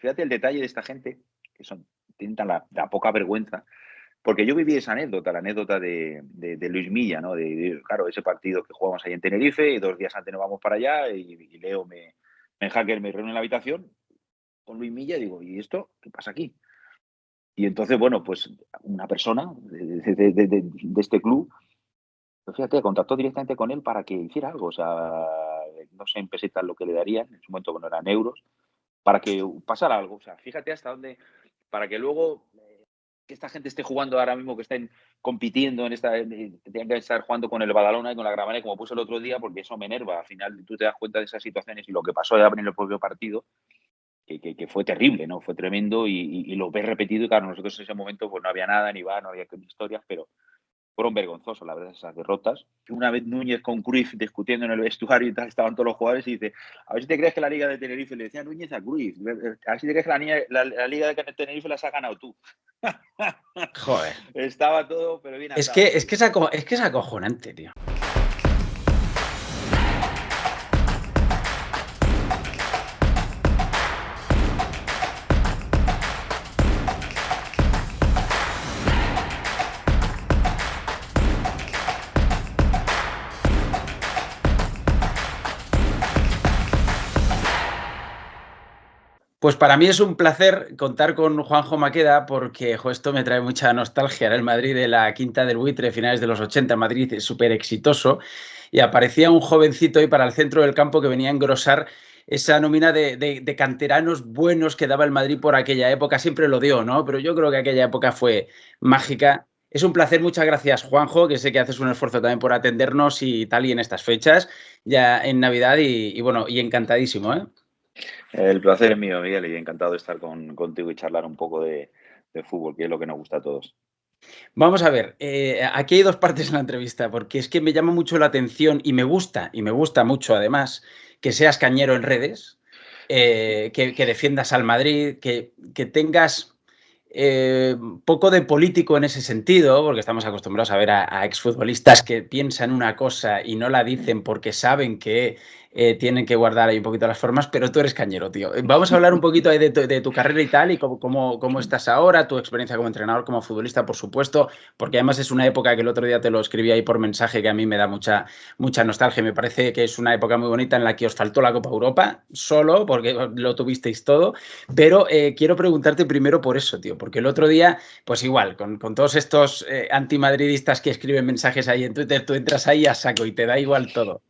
fíjate el detalle de esta gente, que tienen la poca vergüenza, porque yo viví esa anécdota, la anécdota de Luis Milla, ¿no? Claro, ese partido que jugamos ahí en Tenerife y 2 días antes nos vamos para allá y Leo hacker me reúne en la habitación con Luis Milla y digo, ¿y esto qué pasa aquí? Y entonces, bueno, pues una persona de este club, pues fíjate, contactó directamente con él para que hiciera algo. O sea, no sé en pesetas lo que le darían, en su momento que no eran euros, para que pasara algo. O sea, fíjate hasta dónde, para que luego que esta gente esté jugando ahora mismo, que estén compitiendo en esta, que tengan que estar jugando con el Badalona y con la Granada, como puse el otro día, porque eso me enerva. Al final tú te das cuenta de esas situaciones y lo que pasó ya en el propio partido, que fue terrible, ¿no? Fue tremendo y lo ves repetido y claro, nosotros en ese momento pues no había nada, ni va, no había historias, pero fueron vergonzosas, la verdad, esas derrotas. Una vez Núñez con Cruyff discutiendo en el vestuario y tal, estaban todos los jugadores y dice, a ver si te crees que la Liga de Tenerife, le decía Núñez a Cruyff, a ver si te crees que la Liga de Tenerife la has ganado tú. Joder. Estaba todo, pero bien Es atado. que es acojonante, tío. Pues para mí es un placer contar con Juanjo Maqueda porque esto me trae mucha nostalgia. Era el Madrid de la Quinta del Buitre, finales de los 80. Madrid es súper exitoso y aparecía un jovencito ahí para el centro del campo que venía a engrosar esa nómina de canteranos buenos que daba el Madrid por aquella época. Siempre lo dio, ¿no? Pero yo creo que aquella época fue mágica. Es un placer, muchas gracias, Juanjo, que sé que haces un esfuerzo también por atendernos y tal y en estas fechas, ya en Navidad y bueno, y encantadísimo, ¿eh? El placer es mío, Miguel, y encantado de estar contigo y charlar un poco de fútbol, que es lo que nos gusta a todos. Vamos a ver, aquí hay dos partes en la entrevista, porque es que me llama mucho la atención y me gusta mucho además que seas cañero en redes, que defiendas al Madrid, que tengas poco de político en ese sentido, porque estamos acostumbrados a ver a exfutbolistas que piensan una cosa y no la dicen porque saben que tienen que guardar ahí un poquito las formas, pero tú eres cañero, tío. Vamos a hablar un poquito ahí de tu carrera y tal, y cómo estás ahora, tu experiencia como entrenador, como futbolista, por supuesto, porque además es una época que el otro día te lo escribí ahí por mensaje que a mí me da mucha nostalgia. Me parece que es una época muy bonita en la que os faltó la Copa Europa, solo, porque lo tuvisteis todo, pero quiero preguntarte primero por eso, tío, porque el otro día, pues igual, con todos estos antimadridistas que escriben mensajes ahí en Twitter, tú entras ahí a saco y te da igual todo.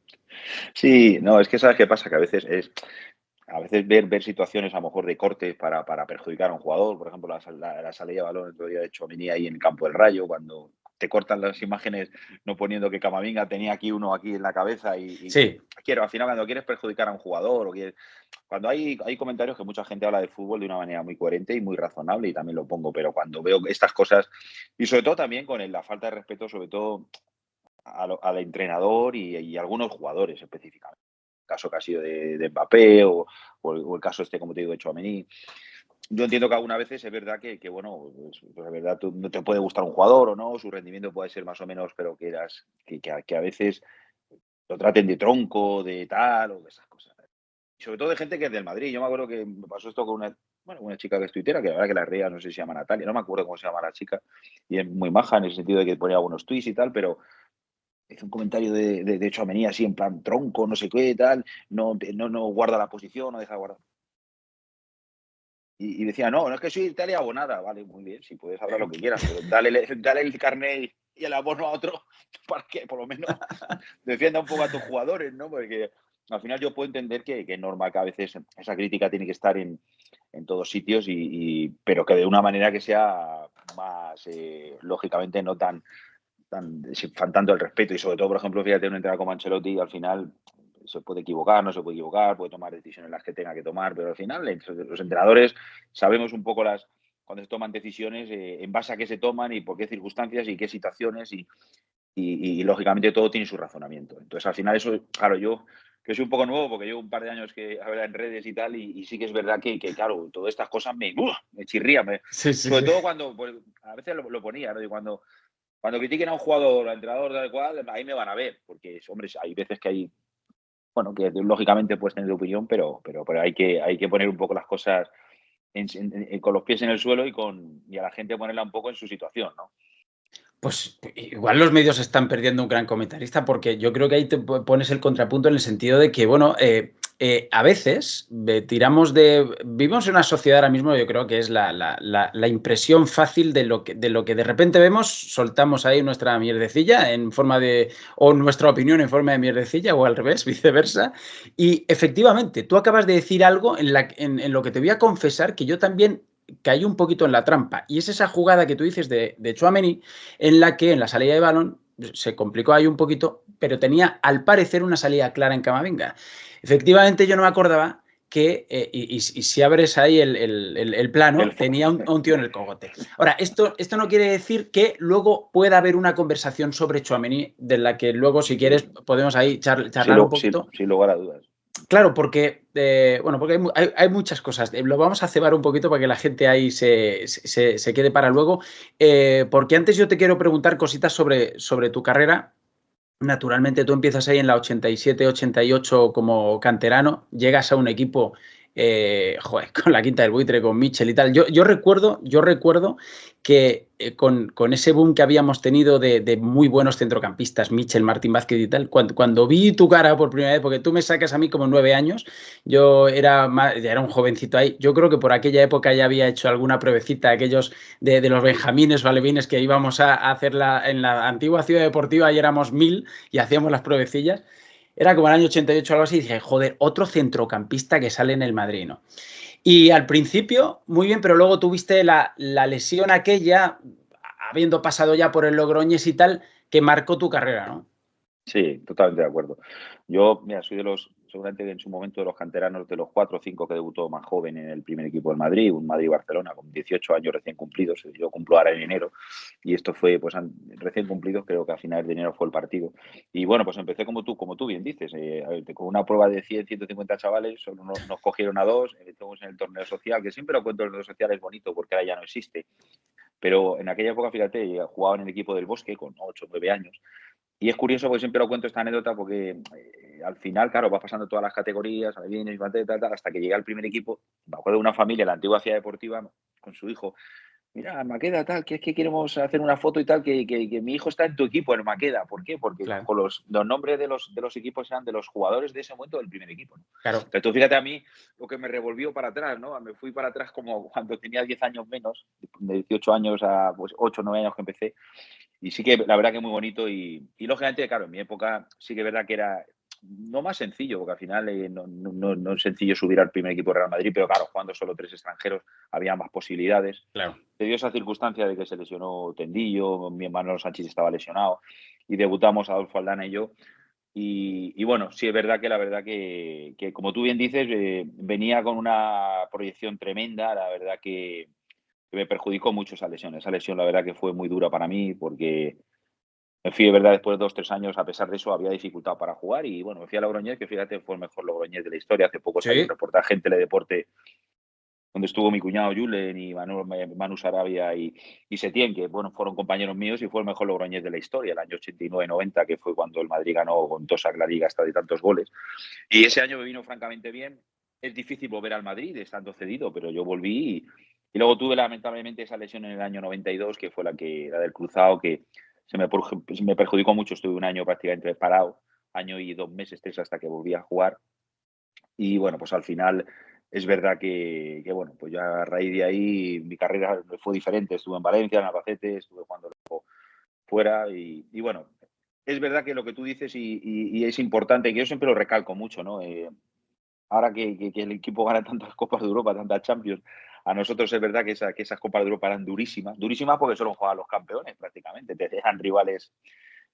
Sí, no, es que sabes qué pasa, que a veces ver situaciones a lo mejor de corte para perjudicar a un jugador, por ejemplo, la salida de balón el otro día de Tchouaméni ahí en el campo del Rayo, cuando te cortan las imágenes no poniendo que Camavinga tenía aquí uno aquí en la cabeza Sí. al final cuando quieres perjudicar a un jugador cuando hay comentarios que mucha gente habla de fútbol de una manera muy coherente y muy razonable y también lo pongo, pero cuando veo estas cosas y sobre todo también con la falta de respeto sobre todo al entrenador y algunos jugadores específicamente. El caso que ha sido de Mbappé o el caso este, como te digo, de Tchouaméni. Yo entiendo que algunas veces es verdad que bueno, pues es verdad, no te puede gustar un jugador o no, su rendimiento puede ser más o menos, pero que a veces lo traten de tronco, de tal, o de esas cosas. Y sobre todo de gente que es del Madrid. Yo me acuerdo que me pasó esto con una chica que es tuitera, que la verdad que la ría, no sé si se llama Natalia, no me acuerdo cómo se llama la chica, y es muy maja en el sentido de que ponía algunos tweets y tal, pero hizo un comentario de Tchouaméni así en plan tronco, no sé qué, tal, no guarda la posición, no deja de guardar. Y decía, no es que soy Italia abonada. Vale, muy bien, si puedes hablar lo que quieras, pero dale el carnet y el abono a otro para que por lo menos defienda un poco a tus jugadores, ¿no? Porque al final yo puedo entender que es normal que a veces esa crítica tiene que estar en todos sitios, pero que de una manera que sea más, lógicamente, no faltando el respeto y sobre todo, por ejemplo, fíjate, un entrenador como Ancelotti al final se puede equivocar, no se puede equivocar, puede tomar decisiones las que tenga que tomar, pero al final los entrenadores sabemos un poco cuando se toman decisiones en base a qué se toman y por qué circunstancias y qué situaciones y lógicamente todo tiene su razonamiento. Entonces al final eso, claro, yo que soy un poco nuevo porque llevo un par de años que habla en redes y tal y sí que es verdad que claro, todas estas cosas me chirría, Sí. sobre todo cuando pues, a veces lo ponía, ¿no? Y cuando critiquen a un jugador, al entrenador, tal cual, ahí me van a ver, porque, hombre, hay veces bueno, que lógicamente puedes tener tu opinión, pero hay que poner un poco las cosas con los pies en el suelo y a la gente ponerla un poco en su situación, ¿no? Pues igual los medios están perdiendo un gran comentarista porque yo creo que ahí te pones el contrapunto en el sentido de que, bueno, a veces vivimos en una sociedad ahora mismo, yo creo que es la impresión fácil de lo que de repente vemos, soltamos ahí nuestra mierdecilla o nuestra opinión en forma de mierdecilla o al revés, viceversa. Y efectivamente, tú acabas de decir algo en lo que te voy a confesar que yo también caí un poquito en la trampa. Y es esa jugada que tú dices de Tchouaméni, en la que en la salida de balón se complicó ahí un poquito, pero tenía al parecer una salida clara en Camavinga. Efectivamente, yo no me acordaba que, y si abres ahí el plano, tenía un tío en el cogote. Ahora, esto no quiere decir que luego pueda haber una conversación sobre Tchouaméni, de la que luego, si quieres, podemos ahí charlar un poquito. Sin lugar a dudas. Claro, porque, porque hay muchas cosas. Lo vamos a cebar un poquito para que la gente ahí se quede para luego. Porque antes yo te quiero preguntar cositas sobre tu carrera. Naturalmente, tú empiezas ahí en la 87-88 como canterano, llegas a un equipo con la Quinta del Buitre, con Mitchell y tal. Yo recuerdo que con ese boom que habíamos tenido de muy buenos centrocampistas, Mitchell, Martín Vázquez y tal, cuando vi tu cara por primera vez, porque tú me sacas a mí como 9 años, yo ya era un jovencito ahí, yo creo que por aquella época ya había hecho alguna pruebecita, aquellos de los benjamines o alevines que íbamos a hacer en la antigua ciudad deportiva y éramos 1000 y hacíamos las pruebecillas. Era como el año 88 o algo así, y dije, joder, otro centrocampista que sale en el Madrid, ¿no? Y al principio, muy bien, pero luego tuviste la lesión aquella, habiendo pasado ya por el Logroñés y tal, que marcó tu carrera, ¿no? Sí, totalmente de acuerdo. Yo, mira, soy seguramente en su momento de los canteranos, de los 4 o 5 que debutó más joven en el primer equipo del Madrid, un Madrid-Barcelona, con 18 años recién cumplidos. Yo cumplo ahora en enero y esto fue, pues, recién cumplidos, creo que a finales de enero fue el partido. Y bueno, pues empecé como tú bien dices, con una prueba de 100, 150 chavales, solo nos cogieron a 2, estuvimos en el torneo social, que siempre lo cuento, el torneo social es bonito porque ahora ya no existe. Pero en aquella época, fíjate, jugaba en el equipo del Bosque con 8 o 9 años. Y es curioso porque siempre lo cuento esta anécdota porque al final, claro, vas pasando todas las categorías, vienes, hasta que llegué al primer equipo. Me acuerdo de una familia, la antigua ciudad deportiva, con su hijo. Mira, Maqueda, tal, que es que queremos hacer una foto y tal, que mi hijo está en tu equipo, en Maqueda. ¿Por qué? Porque Claro. con los nombres de los equipos eran de los jugadores de ese momento del primer equipo, ¿no? Claro. Entonces, tú fíjate a mí lo que me revolvió para atrás, ¿no? Me fui para atrás como cuando tenía 10 años menos, de 18 años a pues, 8 o 9 años que empecé. Y sí que la verdad que muy bonito y lógicamente, claro, en mi época sí que es verdad que era no más sencillo, porque al final no es sencillo subir al primer equipo de Real Madrid, pero claro, jugando solo 3 extranjeros había más posibilidades. Claro. Se dio esa circunstancia de que se lesionó Tendillo, mi hermano Sánchez estaba lesionado y debutamos Adolfo Aldana y yo. Y bueno, sí es verdad que la verdad que como tú bien dices, venía con una proyección tremenda, la verdad que me perjudicó mucho esa lesión. Esa lesión, la verdad, que fue muy dura para mí porque me fui, de verdad, después de 2 o 3 años, a pesar de eso, había dificultad para jugar. Y bueno, me fui a Logroñés, que fíjate, fue el mejor Logroñés de la historia. Hace poco salió un Sí. reportaje en Teledeporte donde estuvo mi cuñado Julen y Manu Sarabia y Setién, que bueno, fueron compañeros míos y fue el mejor Logroñés de la historia, el año 89-90, que fue cuando el Madrid ganó con Tosak la Liga hasta de tantos goles. Y ese año me vino francamente bien. Es difícil volver al Madrid estando cedido, pero yo volví y luego tuve lamentablemente esa lesión en el año 92, que fue la del cruzado, que me perjudicó mucho. Estuve un año prácticamente parado, año y 2 meses, 3, hasta que volví a jugar. Y bueno, pues al final es verdad que bueno, pues ya a raíz de ahí mi carrera fue diferente. Estuve en Valencia, en Albacete, estuve jugando fuera y bueno, es verdad que lo que tú dices y es importante, que yo siempre lo recalco mucho, ¿no? Ahora que el equipo gana tantas Copas de Europa, tantas Champions, a nosotros es verdad que esas Copas de Europa eran durísimas. Durísimas porque solo jugaban los campeones prácticamente. Eran rivales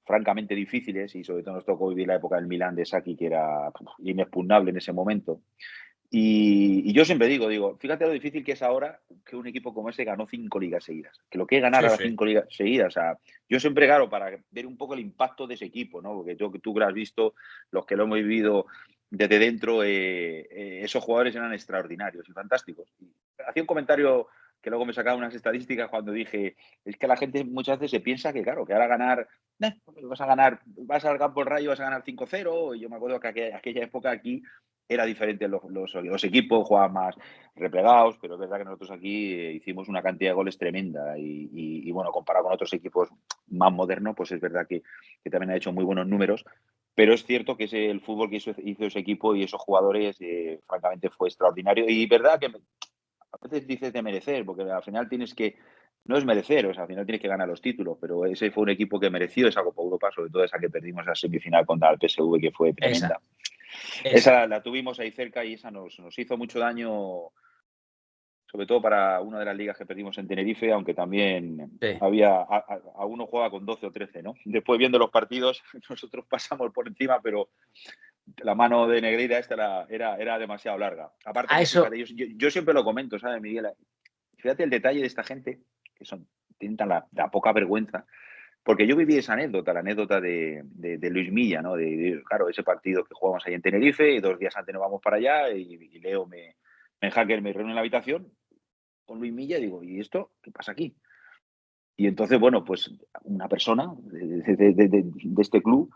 francamente difíciles y sobre todo nos tocó vivir la época del Milán de Sacchi, que era inexpugnable en ese momento. Y yo siempre digo, fíjate lo difícil que es ahora que un equipo como ese ganó 5 ligas seguidas. Que lo que es ganar a las 5 ligas seguidas. O sea, yo siempre, claro, para ver un poco el impacto de ese equipo, ¿no? Porque tú que lo has visto, los que lo hemos vivido desde dentro, esos jugadores eran extraordinarios y fantásticos. Y hacía un comentario que luego me sacaba unas estadísticas cuando dije, es que la gente muchas veces se piensa que, claro, que ahora vas al campo del Rayo, vas a ganar 5-0. Y yo me acuerdo que aquella época aquí era diferente, los equipos jugaban más replegados, pero es verdad que nosotros aquí hicimos una cantidad de goles tremenda y bueno, comparado con otros equipos más modernos, pues es verdad que también ha hecho muy buenos números, pero es cierto que el fútbol que hizo ese equipo y esos jugadores, francamente, fue extraordinario. Y verdad que a veces dices de merecer, porque al final tienes que, no es merecer, o sea, al final tienes que ganar los títulos, pero ese fue un equipo que mereció esa Copa Europa, sobre todo esa que perdimos la semifinal contra el PSV, que fue tremenda. Esa la tuvimos ahí cerca y esa nos hizo mucho daño, sobre todo para una de las ligas que perdimos en Tenerife, aunque también había, a uno jugaba con 12 o 13, ¿no? Después viendo los partidos, nosotros pasamos por encima, pero la mano de Negreira esta era demasiado larga. Aparte, fíjate, yo siempre lo comento, ¿sabes, Miguel? Fíjate el detalle de esta gente, que tienen la poca vergüenza, porque yo viví esa anécdota, la anécdota de Luis Milla, ¿no? Claro, ese partido que jugamos ahí en Tenerife y 2 días antes nos vamos para allá y Leo Hacker me reúne en la habitación con Luis Milla y digo, ¿y esto qué pasa aquí? Y entonces, bueno, pues una persona de este club,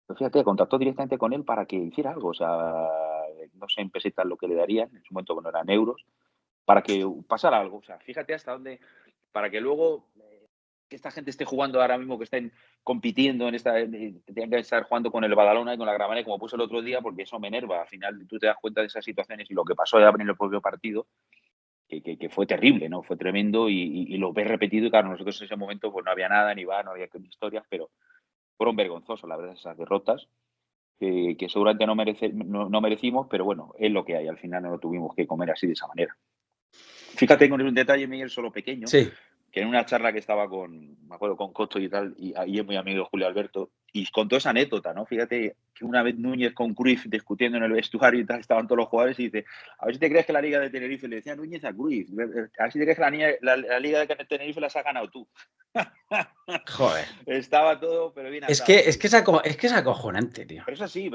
pues fíjate, contactó directamente con él para que hiciera algo, o sea, no sé en pesetas lo que le darían, en su momento no eran euros, para que pasara algo, o sea, fíjate hasta dónde, para que luego que esta gente esté jugando ahora mismo, que estén compitiendo tengan que estar jugando con el Badalona y con la Granada, como puse el otro día, porque eso me enerva. Al final tú te das cuenta de esas situaciones y lo que pasó ya en el propio partido, que fue terrible, ¿no? Fue tremendo y lo ves repetido y claro, nosotros en ese momento pues no había nada, ni no había historias, pero fueron vergonzosos, la verdad, esas derrotas, que seguramente no merecimos, pero bueno, es lo que hay, al final no lo tuvimos que comer así de esa manera. Fíjate con un detalle, Miguel, solo pequeño, que en una charla que estaba me acuerdo, con Costo y tal, y ahí es muy amigo Julio Alberto, y contó esa anécdota, ¿no? Fíjate que una vez Núñez con Cruyff discutiendo en el vestuario y tal, estaban todos los jugadores y dice, a ver si te crees que la Liga de Tenerife, le decía Núñez a Cruyff, a ver si te crees que la Liga de Tenerife la has ganado tú. Joder. Estaba todo, pero bien atado. Es que es acojonante, tío. Pero es así,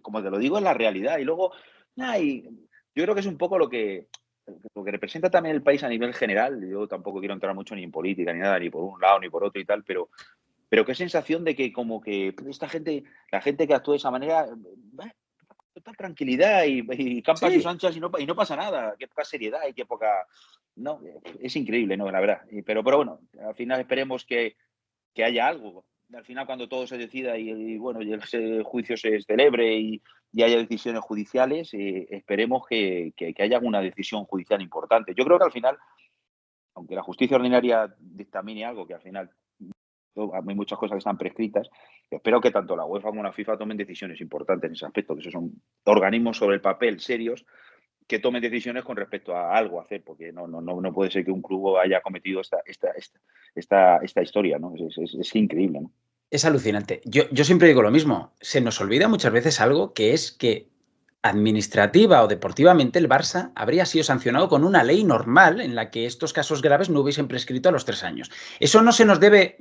como te lo digo, es la realidad. Y luego, yo creo que es un poco lo que representa también el país a nivel general. Yo tampoco quiero entrar mucho ni en política ni nada, ni por un lado ni por otro y tal, pero qué sensación de que como que esta gente, la gente que actúa de esa manera, total tranquilidad y campa a sus anchas y no pasa nada. Qué poca seriedad y qué poca... No, es increíble, ¿no? La verdad. Pero bueno, al final esperemos que haya algo. Al final, cuando todo se decida y bueno, y ese juicio se celebre y haya decisiones judiciales, esperemos que haya alguna decisión judicial importante. Yo creo que al final, aunque la justicia ordinaria dictamine algo, que al final hay muchas cosas que están prescritas, espero que tanto la UEFA como la FIFA tomen decisiones importantes en ese aspecto, que esos son organismos sobre el papel serios que tomen decisiones con respecto a algo a hacer, porque no puede ser que un club haya cometido esta historia, ¿no? Es increíble, ¿no? Es alucinante. Yo siempre digo lo mismo. Se nos olvida muchas veces algo, que es que administrativa o deportivamente el Barça habría sido sancionado con una ley normal en la que estos casos graves no hubiesen prescrito a los 3 años. Eso no se nos debe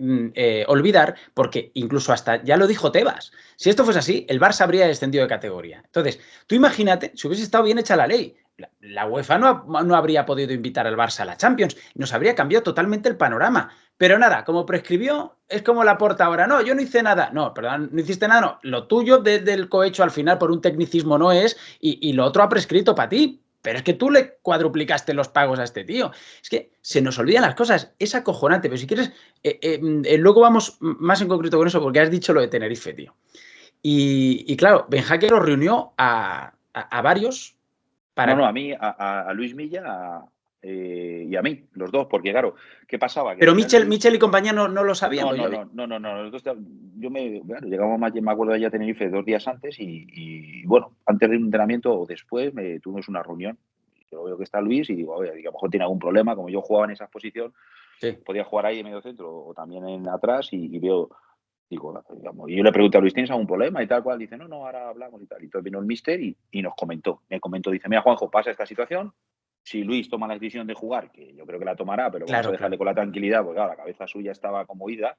olvidar porque incluso hasta, ya lo dijo Tebas, si esto fuese así, el Barça habría descendido de categoría. Entonces, tú imagínate, si hubiese estado bien hecha la ley, la UEFA no habría podido invitar al Barça a la Champions, nos habría cambiado totalmente el panorama. Pero nada, como prescribió, es como la porta ahora. No, yo no hice nada. No, perdón, no hiciste nada, no. Lo tuyo desde el cohecho al final por un tecnicismo no es y lo otro ha prescrito para ti. Pero es que tú le cuadruplicaste los pagos a este tío. Es que se nos olvidan las cosas. Es acojonante. Pero si quieres, luego vamos más en concreto con eso porque has dicho lo de Tenerife, tío. Y claro, Ben Hacker los reunió a varios. A mí, a Luis Milla y a mí, los dos, porque claro, ¿qué pasaba? Que pero Michel y compañía no lo sabían. No. Llegamos, me acuerdo de allá a Tenerife 2 días antes y bueno, antes de un entrenamiento o después tuvimos una reunión. Yo veo que está Luis y digo, oye, a lo mejor tiene algún problema, como yo jugaba en esa posición, podía jugar ahí en medio centro o también en atrás y veo... Digo, digamos, y yo le pregunté a Luis, ¿tienes algún problema? Y tal cual, dice, no, ahora hablamos y tal. Y entonces vino el míster y me comentó, dice, mira, Juanjo, pasa esta situación, si Luis toma la decisión de jugar, que yo creo que la tomará, pero vamos a dejarle con la tranquilidad, porque claro, la cabeza suya estaba como ida,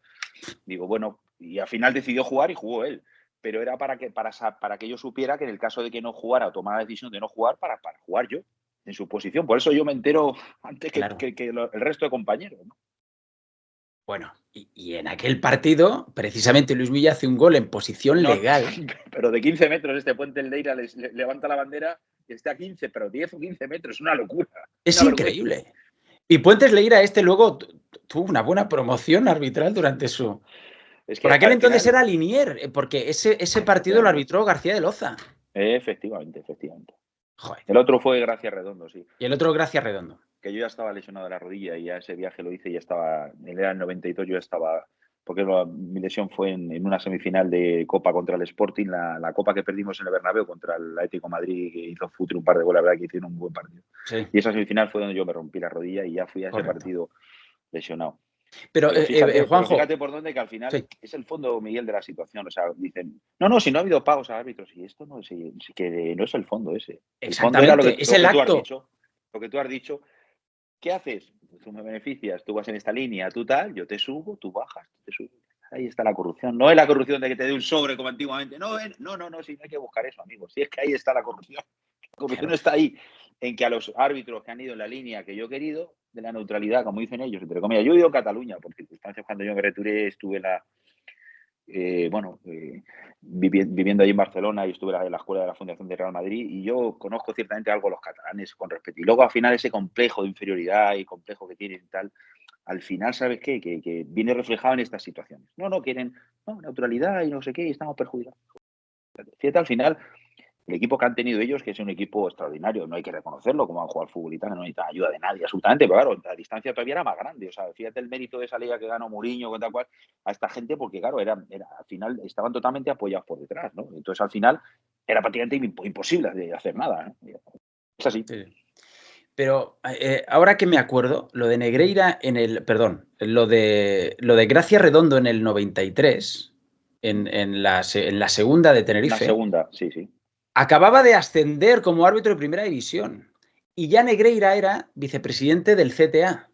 digo, bueno, y al final decidió jugar y jugó él. Pero era para que yo supiera que en el caso de que no jugara o tomara la decisión de no jugar, para jugar yo en su posición. Por eso yo me entero antes que el resto de compañeros, ¿no? Bueno, y en aquel partido, precisamente Luis Milla hace un gol en posición legal. Pero de 15 metros este Puente Leira levanta la bandera y está a 15, pero 10 o 15 metros, es una locura. Es increíble. Y Puentes Leira luego tuvo una buena promoción arbitral durante su... Es que por aquel entonces era Linier, porque ese partido lo arbitró García de Loza. Efectivamente. Joder. El otro fue Gracia Redondo, sí. Y el otro Gracia Redondo. Que yo ya estaba lesionado de la rodilla y ya ese viaje lo hice y ya estaba, él era el 92, yo ya estaba, porque mi lesión fue en una semifinal de Copa contra el Sporting, la Copa que perdimos en el Bernabéu contra el Atlético de Madrid, que hizo Futre un par de goles, la verdad que hicieron un buen partido. Sí. Y esa semifinal fue donde yo me rompí la rodilla y ya fui a ese partido lesionado. Pero Juanjo, fíjate por dónde, que al final es el fondo, Miguel, de la situación. O sea, dicen, no, si no ha habido pagos a árbitros, y esto no es, que no es el fondo ese. Exactamente, el fondo era es el acto. Lo que tú has dicho. ¿Qué haces? Tú me beneficias, tú vas en esta línea, tú tal, yo te subo, tú bajas, te subo. Ahí está la corrupción. No es la corrupción de que te dé un sobre como antiguamente. No, sí, no hay que buscar eso, amigos. Si es que ahí está la corrupción. La corrupción está ahí, en que a los árbitros que han ido en la línea que yo he querido, de la neutralidad, como dicen ellos, entre comillas. Yo he ido a Cataluña, por circunstancias, cuando yo me retiré, estuve viviendo allí en Barcelona y estuve en la escuela de la Fundación de Real Madrid, y yo conozco ciertamente algo a los catalanes con respeto. Y luego al final ese complejo de inferioridad y complejo que tienen y tal, al final, ¿sabes qué? Que viene reflejado en estas situaciones. No quieren neutralidad y no sé qué, y estamos perjudicados. Fíjate, al final, el equipo que han tenido ellos, que es un equipo extraordinario, no hay que reconocerlo, como han jugado al fútbol y tal, no necesitan ayuda de nadie, absolutamente, pero claro, la distancia todavía era más grande. O sea, fíjate el mérito de esa liga que ganó Mourinho, con tal cual, a esta gente, porque claro, al final estaban totalmente apoyados por detrás, ¿no? Entonces, al final, era prácticamente imposible de hacer nada, ¿eh? Es así. Sí. Pero ahora que me acuerdo, lo de Negreira lo de Gracia Redondo en el 93, en la segunda de Tenerife. La segunda, sí. Acababa de ascender como árbitro de primera división y ya Negreira era vicepresidente del CTA.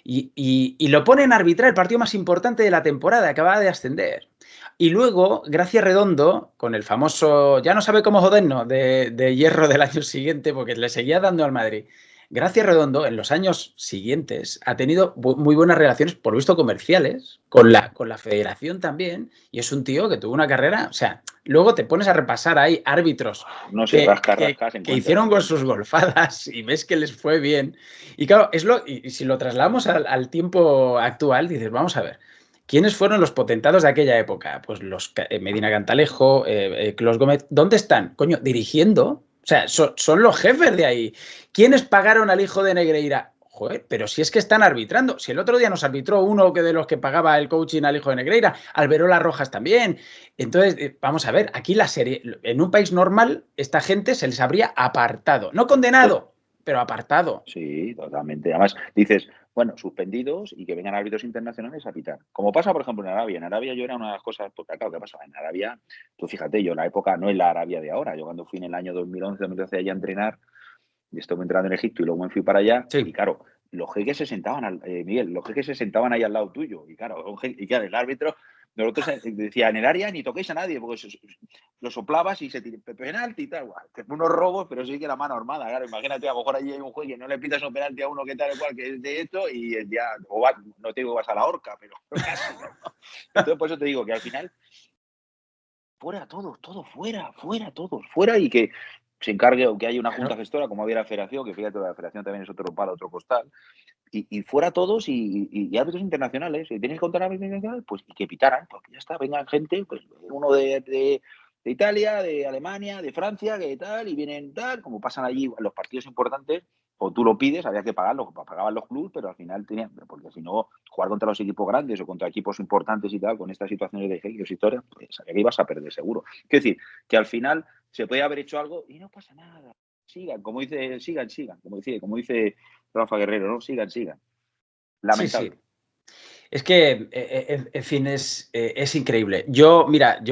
Y lo ponen a arbitrar el partido más importante de la temporada, acababa de ascender. Y luego, Gracia Redondo, con el famoso, ya no sabe cómo jodernos, de hierro del año siguiente, porque le seguía dando al Madrid. Gracia Redondo, en los años siguientes, ha tenido muy buenas relaciones, por lo visto, comerciales, con la federación también, y es un tío que tuvo una carrera, o sea, luego te pones a repasar ahí árbitros que hicieron con sus golfadas y ves que les fue bien. Y claro, y si lo trasladamos al tiempo actual, dices, vamos a ver, ¿quiénes fueron los potentados de aquella época? Pues los Medina Cantalejo, Clos Gómez, ¿dónde están? Coño, dirigiendo. O sea, son los jefes de ahí. ¿Quiénes pagaron al hijo de Negreira? Joder, pero si es que están arbitrando. Si el otro día nos arbitró uno de los que pagaba el coaching al hijo de Negreira, Alberola Rojas también. Entonces, vamos a ver, aquí la serie, en un país normal, esta gente se les habría apartado. No condenado, pero apartado. Sí, totalmente. Además, dices, bueno, suspendidos y que vengan árbitros internacionales a pitar. Como pasa, por ejemplo, en Arabia. En Arabia yo era una de las cosas, porque claro, ¿qué pasaba? En Arabia, tú fíjate, yo en la época, no es la Arabia de ahora. Yo cuando fui en el año 2011, 2012 allá a entrenar, y estuve entrando en Egipto y luego me fui para allá, sí. Y claro, los jeques se sentaban, Miguel, los jeques se sentaban ahí al lado tuyo. Y claro, el árbitro, nosotros decía, en el área ni toquéis a nadie, porque lo soplabas y se tira penalti y tal. Unos robos, pero sí que la mano armada. Claro, imagínate, a lo mejor allí hay un juez que no le pitas un penalti a uno que tal cual, que es de esto, y ya, no te digo que vas a la horca, pero casi, ¿no? Entonces, por eso te digo que al final, fuera todos, fuera, y que se encargue, o que haya una junta gestora, como había la federación, que fíjate, la federación también es otro palo, otro costal, y fuera todos, y árbitros internacionales. Si tienes que contar árbitros internacionales, pues y que pitaran, porque ya está, vengan gente, pues uno de Italia, de Alemania, de Francia, que tal, y vienen tal, como pasan allí en los partidos importantes, o tú lo pides, había que pagarlo, pagaban los clubes, pero al final tenían, porque si no, jugar contra los equipos grandes o contra equipos importantes y tal, con estas situaciones de hate y historia, pues sabía que ibas a perder seguro. Quiero decir, que al final se puede haber hecho algo y no pasa nada. Sigan, como dice Rafa Guerrero, ¿no? Sigan. Lamentable. Sí. Es que, en fin, es increíble. Yo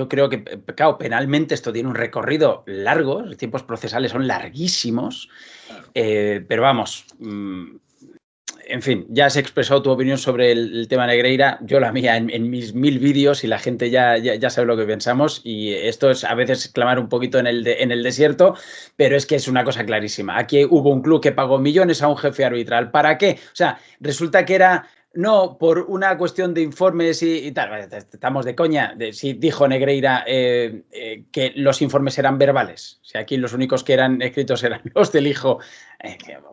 creo que, claro, penalmente esto tiene un recorrido largo, los tiempos procesales son larguísimos, pero vamos, en fin, ya has expresado tu opinión sobre el tema Negreira, yo la mía en mis 1000 vídeos, y la gente ya sabe lo que pensamos, y esto es a veces clamar un poquito en el desierto, pero es que es una cosa clarísima. Aquí hubo un club que pagó millones a un jefe arbitral. ¿Para qué? O sea, resulta que era No, por una cuestión de informes y tal. Estamos de coña. Sí, dijo Negreira que los informes eran verbales. O sea, aquí los únicos que eran escritos eran los del hijo.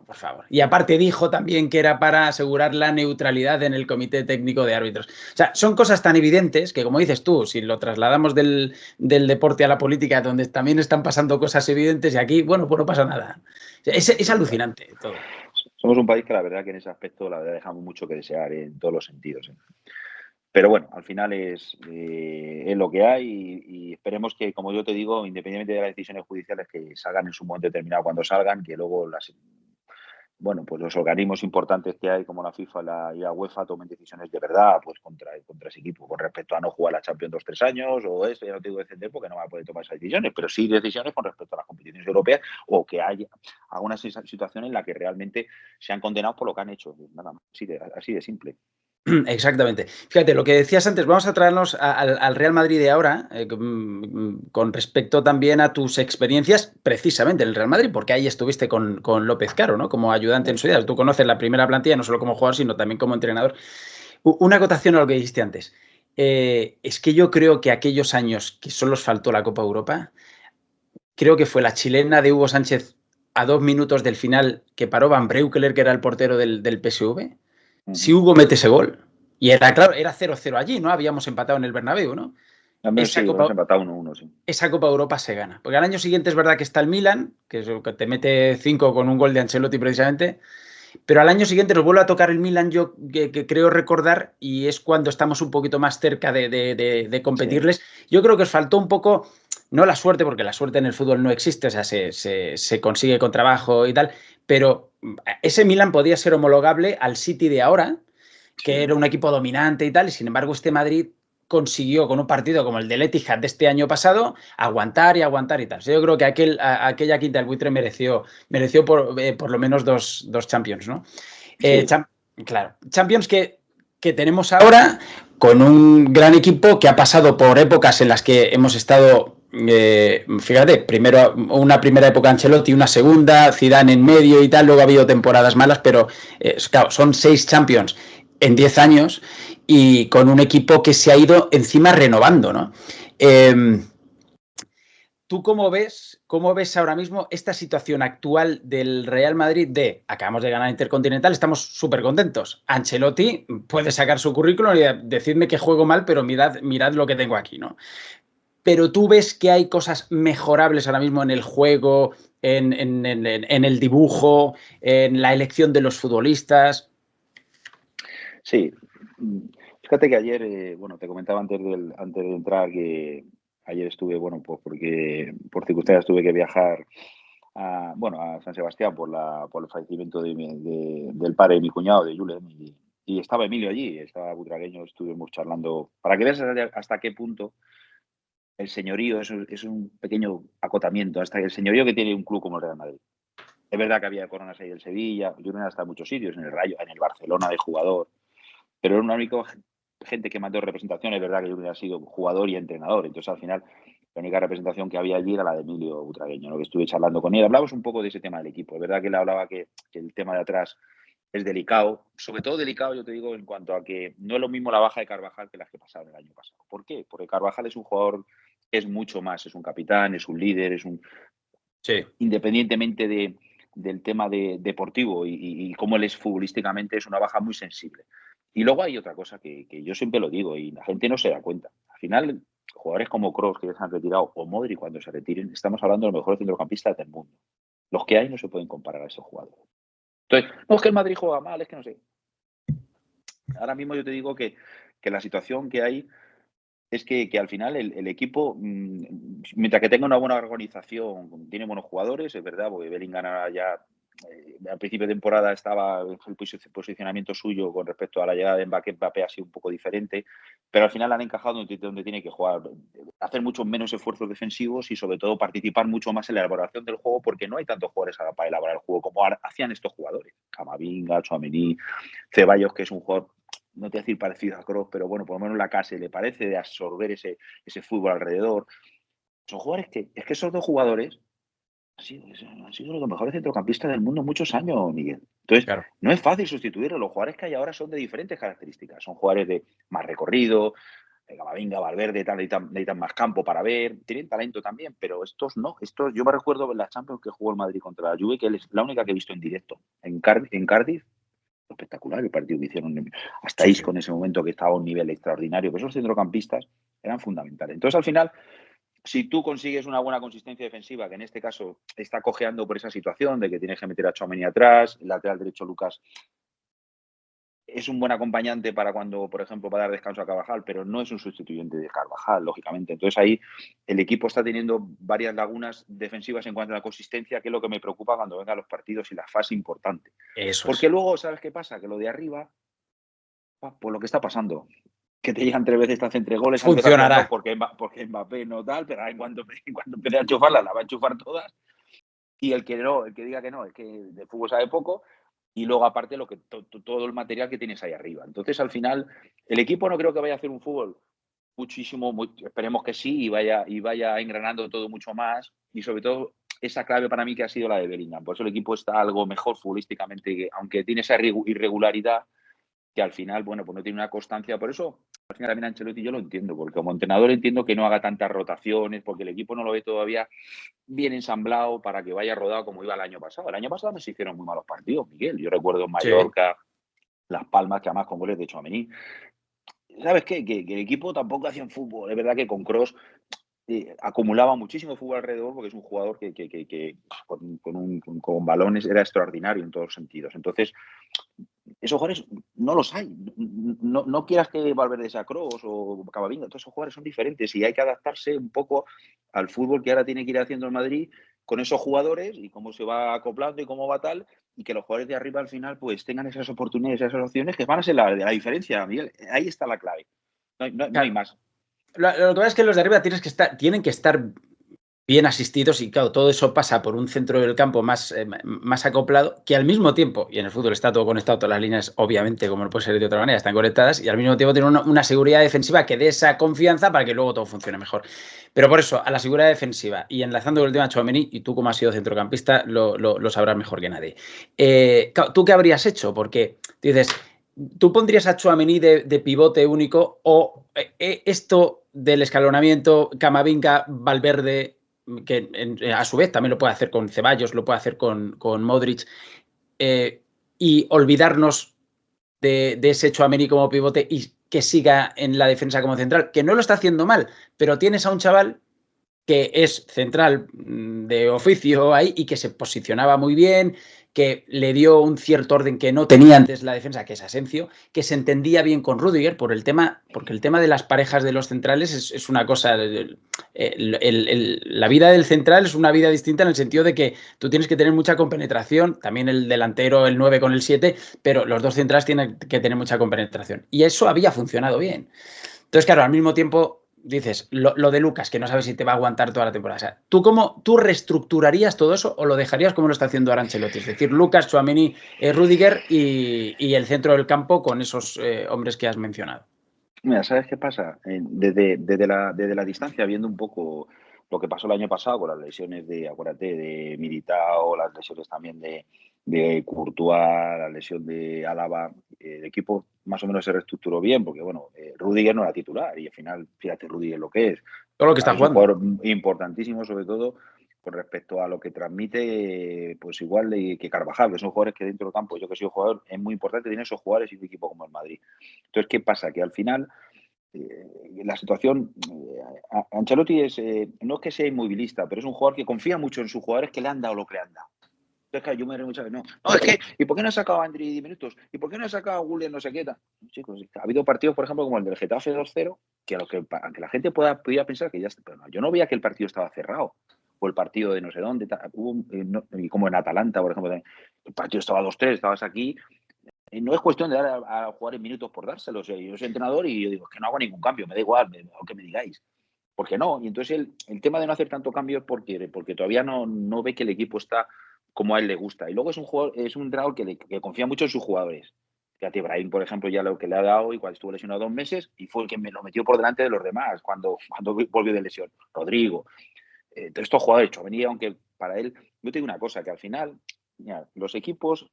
Por favor. Y aparte dijo también que era para asegurar la neutralidad en el comité técnico de árbitros. O sea, son cosas tan evidentes que, como dices tú, si lo trasladamos del deporte a la política, donde también están pasando cosas evidentes, y aquí, bueno, pues no pasa nada. O sea, es alucinante todo. Somos un país que la verdad que en ese aspecto la verdad dejamos mucho que desear en todos los sentidos. Pero bueno, al final es lo que hay y esperemos que, como yo te digo, independientemente de las decisiones judiciales que salgan en su momento determinado cuando salgan, que luego pues los organismos importantes que hay, como la FIFA y la UEFA, tomen decisiones de verdad pues contra ese equipo, con respecto a no jugar la Champions 2 o 3 años, o esto, ya no te digo defender porque no va a poder tomar esas decisiones, pero sí decisiones con respecto a las competiciones europeas o que haya alguna situación en la que realmente sean condenados por lo que han hecho. Nada más, así de simple. Exactamente. Fíjate, lo que decías antes, vamos a traernos al Real Madrid de ahora, con respecto también a tus experiencias precisamente en el Real Madrid, porque ahí estuviste con López Caro, ¿no? Como ayudante en su día. Tú conoces la primera plantilla, no solo como jugador, sino también como entrenador. Una acotación a lo que dijiste antes. Es que yo creo que aquellos años que solo os faltó la Copa Europa, creo que fue la chilena de Hugo Sánchez a 2 minutos del final que paró Van Breukelen, que era el portero del PSV. Si Hugo mete ese gol, y era claro, era 0-0 allí, ¿no? Habíamos empatado en el Bernabéu, ¿no? Sí, hemos empatado 1-1, sí. Esa Copa Europa se gana. Porque al año siguiente es verdad que está el Milan, que te mete 5 con un gol de Ancelotti precisamente, pero al año siguiente nos vuelve a tocar el Milan, yo que creo recordar, y es cuando estamos un poquito más cerca de competirles. Sí. Yo creo que os faltó un poco, no la suerte, porque la suerte en el fútbol no existe, o sea, se consigue con trabajo y tal, pero ese Milan podía ser homologable al City de ahora, que era un equipo dominante y tal, y sin embargo este Madrid consiguió con un partido como el del Etihad de este año pasado aguantar y aguantar y tal. O sea, yo creo que aquella quinta del buitre mereció por lo menos dos Champions, ¿no? Sí. Claro, Champions que tenemos ahora con un gran equipo que ha pasado por épocas en las que hemos estado, fíjate, primero una primera época Ancelotti, una segunda, Zidane en medio y tal, luego ha habido temporadas malas, pero claro, son 6 Champions en 10 años y con un equipo que se ha ido encima renovando, ¿no? ¿Tú cómo ves ahora mismo esta situación actual del Real Madrid de acabamos de ganar Intercontinental, estamos súper contentos? Ancelotti puede sacar su currículum y decirme que juego mal, pero mirad lo que tengo aquí, ¿no? Pero tú ves que hay cosas mejorables ahora mismo en el juego, en el dibujo, en la elección de los futbolistas. Sí, fíjate que ayer, te comentaba antes de entrar que ayer estuve, pues porque por circunstancias tuve que viajar a San Sebastián por el fallecimiento del padre de mi cuñado, de Julen, y estaba Emilio allí, estaba butragueño, estuvimos charlando, para que veas hasta qué punto el señorío es un pequeño acotamiento, hasta el señorío que tiene un club como el Real Madrid. Es verdad que había coronas ahí del Sevilla, Julen ha estado en muchos sitios, en el Rayo, en el Barcelona de jugador, pero era una única gente que mandó representación. Es verdad que yo hubiera sido jugador y entrenador, entonces al final la única representación que había allí era la de Emilio Butragueño, ¿no? Que estuve charlando con él. Hablamos un poco de ese tema del equipo. Es verdad que él hablaba que el tema de atrás es delicado, sobre todo delicado, yo te digo, en cuanto a que no es lo mismo la baja de Carvajal que las que pasaron el año pasado. ¿Por qué? Porque Carvajal es un jugador que es mucho más, es un capitán, es un líder, Sí. Independientemente del tema deportivo y cómo él es futbolísticamente, es una baja muy sensible. Y luego hay otra cosa que yo siempre lo digo y la gente no se da cuenta. Al final, jugadores como Kroos, que ya se han retirado, o Modric cuando se retiren, estamos hablando de los mejores centrocampistas del mundo. Los que hay no se pueden comparar a esos jugadores. Entonces, no es que el Madrid juega mal, es que no sé. Ahora mismo yo te digo que la situación que hay es que al final el equipo, mientras que tenga una buena organización, tiene buenos jugadores, es verdad, porque Bellingham ya al principio de temporada estaba el posicionamiento suyo con respecto a la llegada de Mbappé ha sido un poco diferente, pero al final han encajado donde tiene que jugar, hacer muchos menos esfuerzos defensivos y sobre todo participar mucho más en la elaboración del juego, porque no hay tantos jugadores para elaborar el juego como hacían estos jugadores, Camavinga, Tchouaméni, Ceballos, que es un jugador, no te voy a decir parecido a Kroos, pero bueno, por lo menos la casa le parece de absorber ese fútbol alrededor. Son jugadores es que esos dos jugadores han sido los mejores centrocampistas del mundo muchos años, Miguel. Entonces, Claro. no es fácil sustituirlo. Los jugadores que hay ahora son de diferentes características. Son jugadores de más recorrido, Camavinga, Valverde, tal, necesitan más campo para ver, tienen talento también, pero estos no. Estos, yo me recuerdo en la Champions que jugó el Madrid contra la Juve, que es la única que he visto en directo. En Cardiff, espectacular el partido que hicieron. Hasta Sí, Isco en ese momento, que estaba a un nivel extraordinario, pero esos centrocampistas eran fundamentales. Entonces, al final, si tú consigues una buena consistencia defensiva, que en este caso está cojeando por esa situación de que tienes que meter a Tchouaméni atrás, el lateral derecho Lucas es un buen acompañante para cuando, por ejemplo, va a dar descanso a Carvajal, pero no es un sustituyente de Carvajal, lógicamente. Entonces ahí el equipo está teniendo varias lagunas defensivas en cuanto a la consistencia, que es lo que me preocupa cuando vengan los partidos y la fase importante. eso Porque es. luego, ¿sabes qué pasa? Que lo de arriba, por lo que está pasando, que te llegan 3 veces, te hacen 3 goles, antes hacían 2 Funcionará. porque Mbappé no tal, pero en cuanto empiece a enchufarlas, la va a enchufar todas. Y el que no, el que diga que no, es que de fútbol sabe poco. Y luego, aparte, lo que todo el material que tienes ahí arriba. Entonces, al final, el equipo no creo que vaya a hacer un fútbol muchísimo, esperemos que sí, y vaya engranando todo mucho más. Y sobre todo, esa clave para mí que ha sido la de Bellingham. Por eso el equipo está algo mejor futbolísticamente, aunque tiene esa irregularidad, que al final, bueno, pues no tiene una constancia. Por eso, al final también Ancelotti yo lo entiendo, porque como entrenador entiendo que no haga tantas rotaciones, porque el equipo no lo ve todavía bien ensamblado para que vaya rodado como iba el año pasado. El año pasado me se hicieron muy malos partidos, Miguel. Yo recuerdo en Sí. Mallorca, Las Palmas, que además con goles de Tchouaméni. ¿Sabes qué? Que el equipo tampoco hacía un fútbol. Es verdad que con Kroos acumulaba muchísimo fútbol alrededor porque es un jugador que con balones era extraordinario en todos los sentidos. Entonces, esos jugadores no los hay. No quieras que Valverde sea Kroos o Camavinga, todos esos jugadores son diferentes y hay que adaptarse un poco al fútbol que ahora tiene que ir haciendo el Madrid con esos jugadores y cómo se va acoplando y cómo va tal, y que los jugadores de arriba al final pues tengan esas oportunidades, esas opciones que van a ser la diferencia, Miguel. Ahí está la clave. No hay Claro. más. Lo que pasa es que los de arriba tienen que estar bien asistidos y claro, todo eso pasa por un centro del campo más acoplado, que al mismo tiempo, y en el fútbol está todo conectado, todas las líneas, obviamente, como no puede ser de otra manera, están conectadas, y al mismo tiempo tiene una seguridad defensiva que dé esa confianza para que luego todo funcione mejor. Pero por eso, a la seguridad defensiva, y enlazando con el tema de Tchouaméni, y tú como has sido centrocampista, lo sabrás mejor que nadie. ¿Tú qué habrías hecho? Porque dices, ¿tú pondrías a Tchouaméni de pivote único o esto del escalonamiento, Camavinga, Valverde, que a su vez también lo puede hacer con Ceballos, lo puede hacer con Modric, y olvidarnos de ese Tchouaméni como pivote y que siga en la defensa como central, que no lo está haciendo mal, pero tienes a un chaval que es central de oficio ahí y que se posicionaba muy bien, que le dio un cierto orden que no tenía antes la defensa, que es Asencio, que se entendía bien con Rudiger porque el tema de las parejas de los centrales es una cosa, la vida del central es una vida distinta en el sentido de que tú tienes que tener mucha compenetración, también el delantero, el 9 con el 7, pero los dos centrales tienen que tener mucha compenetración. Y eso había funcionado bien. Entonces, claro, al mismo tiempo dices, lo de Lucas, que no sabes si te va a aguantar toda la temporada. O sea, ¿tú reestructurarías todo eso o lo dejarías como lo está haciendo ahora Ancelotti? Es decir, Lucas, Tchouaméni, Rudiger y el centro del campo con esos hombres que has mencionado. Mira, ¿sabes qué pasa? Desde la distancia, viendo un poco lo que pasó el año pasado con las lesiones acuérdate, de Militao, las lesiones también de Courtois, la lesión de Álava, el equipo más o menos se reestructuró bien, porque bueno, Rudiger no era titular y al final, fíjate Rudiger lo que es. Todo lo que Para está mí es un jugando. jugador importantísimo, sobre todo con respecto a lo que transmite, pues igual que Carvajal, que son jugadores que dentro del campo, yo que soy un jugador, es muy importante tener esos jugadores y un equipo como el Madrid. Entonces, ¿qué pasa? Que al final la situación, Ancelotti no es que sea inmovilista, pero es un jugador que confía mucho en sus jugadores que le han dado lo que le han dado. Entonces, claro, yo me río muchas veces, no, es que, ¿y por qué no ha sacado a Andri 10 minutos? ¿Y por qué no ha sacado a William no sé qué? Chicos, ha habido partidos, por ejemplo, como el del Getafe 2-0, que aunque la gente pudiera pensar que ya está, pero no, yo no veía que el partido estaba cerrado, o el partido de no sé dónde, y como en Atalanta, por ejemplo, el partido estaba 2-3, estabas aquí, no es cuestión de dar a jugadores minutos por dárselos. Yo soy entrenador y yo digo, es que no hago ningún cambio, me da igual, lo que me digáis. ¿Por qué no? Y entonces el tema de no hacer tanto cambio es porque todavía no ve que el equipo está como a él le gusta. Y luego es un jugador, es un entrenador que confía mucho en sus jugadores. Fíjate, Brahim, por ejemplo, ya lo que le ha dado, igual estuvo lesionado 2 meses y fue el que me lo metió por delante de los demás cuando volvió de lesión. Rodrigo. Todos estos jugadores, Tchouaméni, aunque para él, yo te digo una cosa, que al final, mira, los equipos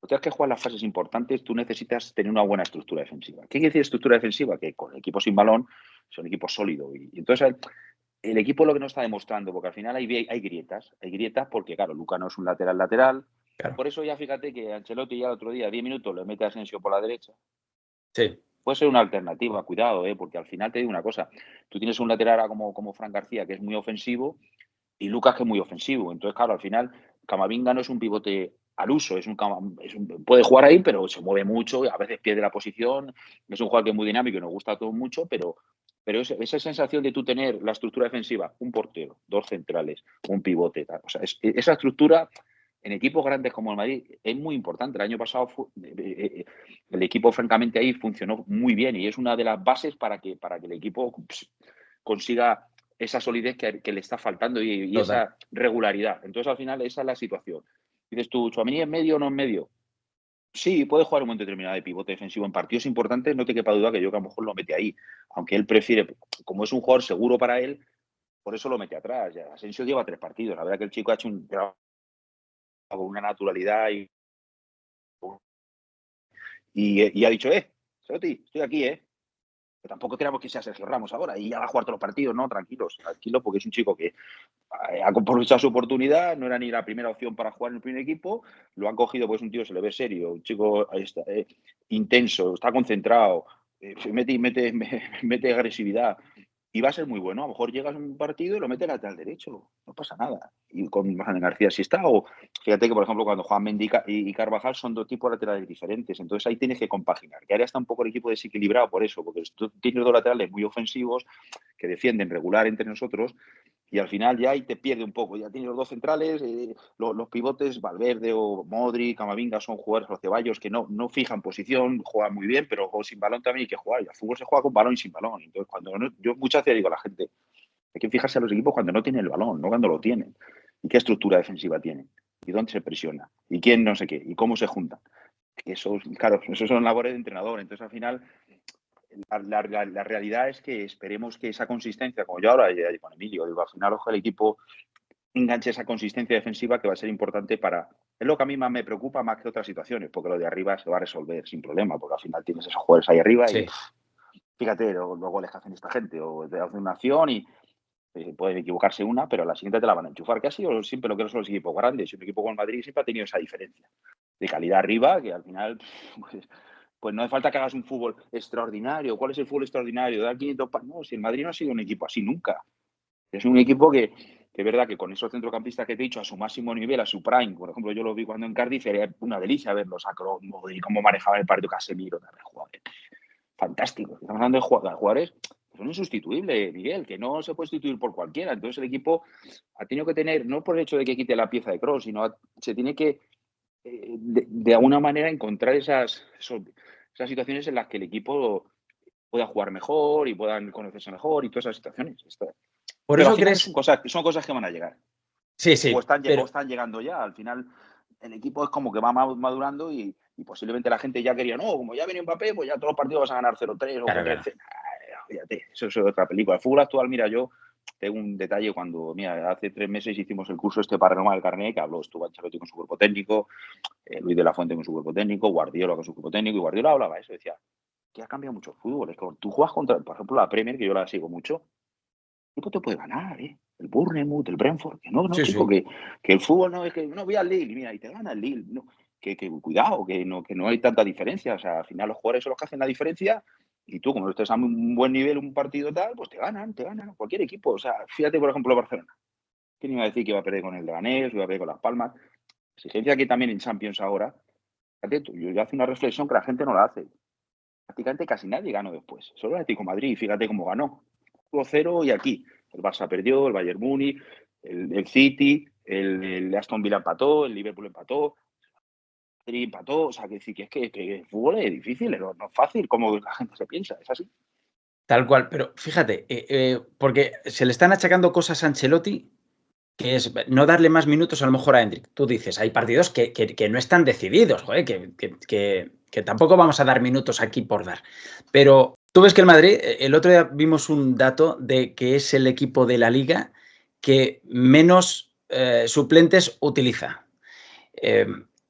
tienes que jugar las fases importantes, tú necesitas tener una buena estructura defensiva. ¿Qué quiere decir estructura defensiva? Que con el equipo sin balón son equipos sólidos. Y entonces el equipo lo que no está demostrando, porque al final hay grietas. Hay grietas porque, claro, Luka no es un lateral. Claro. Por eso ya fíjate que Ancelotti ya el otro día, 10 minutos, le mete a Asensio por la derecha. Sí. Puede ser una alternativa, cuidado, porque al final te digo una cosa. Tú tienes un lateral ahora como Fran García, que es muy ofensivo, y Lucas, que es muy ofensivo. Entonces, claro, al final, Camavinga no es un pivote al uso, puede jugar ahí, pero se mueve mucho, a veces pierde la posición. Es un jugador que es muy dinámico y nos gusta a todos mucho, pero esa sensación de tú tener la estructura defensiva, un portero, dos centrales, un pivote, tal, o sea, esa estructura en equipos grandes como el Madrid es muy importante. El año pasado el equipo, francamente, ahí funcionó muy bien y es una de las bases para que el equipo consiga esa solidez que le está faltando y esa regularidad. Entonces, al final, esa es la situación. Dices tú, ¿Tchouaméni es medio o no es medio? Sí, puede jugar un momento determinado de pivote defensivo en partidos importantes, no te quepa duda que yo que a lo mejor lo mete ahí. Aunque él prefiere, como es un jugador seguro para él, por eso lo mete atrás. Ya, Asensio lleva 3 partidos. La verdad que el chico ha hecho un trabajo con una naturalidad y ha dicho, Soti, estoy aquí, Pero tampoco queremos que sea Sergio Ramos ahora y ya va a jugar todos los partidos, no, tranquilos, porque es un chico que ha aprovechado su oportunidad, no era ni la primera opción para jugar en el primer equipo, lo han cogido pues un tío, se le ve serio, un chico intenso, está concentrado, mete agresividad y va a ser muy bueno. A lo mejor llegas a un partido y lo metes lateral derecho, no pasa nada. Y con Juan García sí está, o fíjate que por ejemplo cuando juegan Mendy y Carvajal son dos tipos de laterales diferentes, entonces ahí tienes que compaginar, que ahora está un poco el equipo desequilibrado por eso, porque tienes dos laterales muy ofensivos que defienden regular entre nosotros y al final ya ahí te pierde un poco. Ya tienes los dos centrales, los pivotes, Valverde o Modric, Camavinga, son jugadores, los Ceballos, que no fijan posición, juegan muy bien, pero sin balón también hay que jugar. Y al fútbol se juega con balón y sin balón. Entonces, yo muchas veces digo a la gente, hay que fijarse a los equipos cuando no tienen el balón, no cuando lo tienen. ¿Y qué estructura defensiva tienen? ¿Y dónde se presiona? ¿Y quién no sé qué? ¿Y cómo se juntan? Eso son labores de entrenador. Entonces, al final, la realidad es que esperemos que esa consistencia, como yo ahora con Emilio, digo, al final ojalá el equipo enganche esa consistencia defensiva que va a ser importante para... Es lo que a mí más me preocupa más que otras situaciones, porque lo de arriba se va a resolver sin problema, porque al final tienes esos jugadores ahí arriba y fíjate los goles que hacen esta gente, o te hacen una acción y pueden equivocarse una, pero la siguiente te la van a enchufar. Que ha sido siempre lo que son los equipos grandes. Y un equipo como el Madrid siempre ha tenido esa diferencia de calidad arriba, que al final... Pues no hace falta que hagas un fútbol extraordinario. ¿Cuál es el fútbol extraordinario? Dar 500 No, si el Madrid no ha sido un equipo así nunca. Es un equipo que es verdad que con esos centrocampistas que te he dicho, a su máximo nivel, a su prime, por ejemplo, yo lo vi cuando en Cardiff, era una delicia verlos a Kroos y cómo manejaban el partido Casemiro, jugadores fantásticos. Estamos hablando de jugadores que son insustituibles, Miguel, que no se puede sustituir por cualquiera. Entonces el equipo ha tenido que tener, no por el hecho de que quite la pieza de Kroos, sino se tiene que de alguna manera encontrar esas situaciones en las que el equipo pueda jugar mejor y puedan conocerse mejor y todas esas situaciones. Por Pero eso al final crees... son cosas que van a llegar. Sí, O pero... están llegando ya. Al final el equipo es como que va madurando y posiblemente la gente ya quería, no, como ya viene Mbappé, pues ya todos los partidos vas a ganar 0-3 o 4-3. Fíjate, eso es otra película. El fútbol actual, mira, yo tengo un detalle cuando, mira, hace 3 meses hicimos el curso para renovar el carnet, que estuvo Ancelotti con su cuerpo técnico, Luis de la Fuente con su cuerpo técnico, Guardiola con su cuerpo técnico, y Guardiola hablaba eso, decía, que ha cambiado mucho el fútbol. Es que tú juegas contra, por ejemplo, la Premier, que yo la sigo mucho, el equipo te puede ganar, El Bournemouth, el Brentford, que no, chico, que el fútbol no es que no voy al Lille, mira, y te gana el Lille, no, que cuidado, que no hay tanta diferencia, o sea, al final los jugadores son los que hacen la diferencia y tú, como estés a un buen nivel, un partido tal, pues te ganan, cualquier equipo, o sea, fíjate, por ejemplo, Barcelona. ¿Quién iba a decir que iba a perder con el Leganés, iba a perder con Las Palmas? Exigencia que también en Champions ahora, fíjate tú, yo hace una reflexión que la gente no la hace. Prácticamente casi nadie ganó después. Solo el Atlético de Madrid, fíjate cómo ganó. 2-0 y aquí. El Barça perdió, el Bayern Múnich, el City, el Aston Villa empató, el Liverpool empató, el Madrid empató. O sea, que es que el fútbol es difícil, no es fácil como la gente se piensa, es así. Tal cual, pero fíjate, porque se le están achacando cosas a Ancelotti, que es no darle más minutos a lo mejor a Endrick. Tú dices, hay partidos que no están decididos, joder, que tampoco vamos a dar minutos aquí por dar. Pero tú ves que el Madrid, el otro día vimos un dato de que es el equipo de la Liga que menos suplentes utiliza.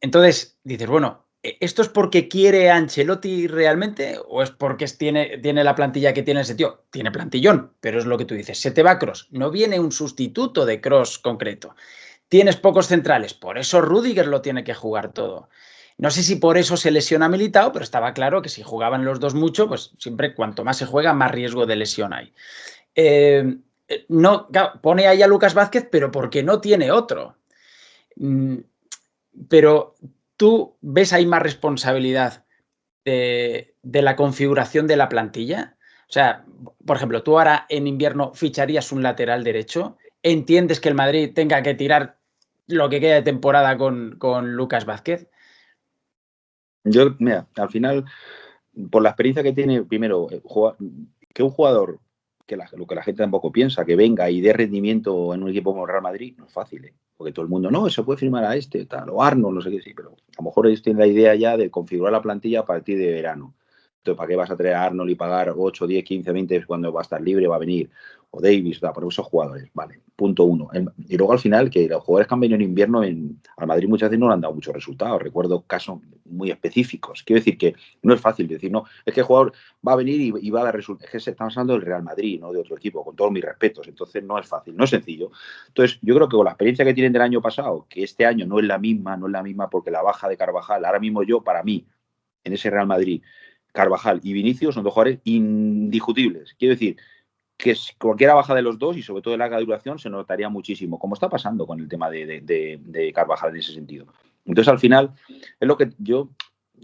Entonces dices, bueno, ¿esto es porque quiere a Ancelotti realmente o es porque tiene la plantilla que tiene ese tío? Tiene plantillón, pero es lo que tú dices, se te va Kroos, no viene un sustituto de Kroos concreto. Tienes pocos centrales, por eso Rüdiger lo tiene que jugar todo. No sé si por eso se lesiona Militao, pero estaba claro que si jugaban los dos mucho, pues siempre cuanto más se juega, más riesgo de lesión hay. No, claro, pone ahí a Lucas Vázquez, pero porque no tiene otro. Pero tú ves ahí más responsabilidad de la configuración de la plantilla. O sea, por ejemplo, tú ahora en invierno ficharías un lateral derecho, entiendes que el Madrid tenga que tirar lo que queda de temporada con Lucas Vázquez. Yo, mira, al final, por la experiencia que tiene, primero, que un jugador, lo que la gente tampoco piensa, que venga y dé rendimiento en un equipo como Real Madrid, no es fácil, ¿eh? Porque todo el mundo, no, se puede firmar a este, tal, o Arnold, no sé qué, sí, pero a lo mejor ellos tienen la idea ya de configurar la plantilla a partir de verano. Entonces, ¿para qué vas a traer a Arnold y pagar 8, 10, 15, 20 cuando va a estar libre, va a venir? O Davis, por esos jugadores, vale, punto uno. Y luego al final, que los jugadores que han venido en invierno al Madrid muchas veces no le han dado muchos resultados. Recuerdo casos muy específicos. Quiero decir que no es fácil decir, no, es que el jugador va a venir y va a dar resultados. Es que estamos hablando del Real Madrid, no de otro equipo, con todos mis respetos. Entonces no es fácil, no es sencillo. Entonces yo creo que con la experiencia que tienen del año pasado, que este año no es la misma porque la baja de Carvajal, ahora mismo para mí, en ese Real Madrid, Carvajal y Vinicius son dos jugadores indiscutibles. Quiero decir, que cualquiera baja de los dos y sobre todo de larga duración se notaría muchísimo, como está pasando con el tema de Carvajal en ese sentido. Entonces, al final, es lo que yo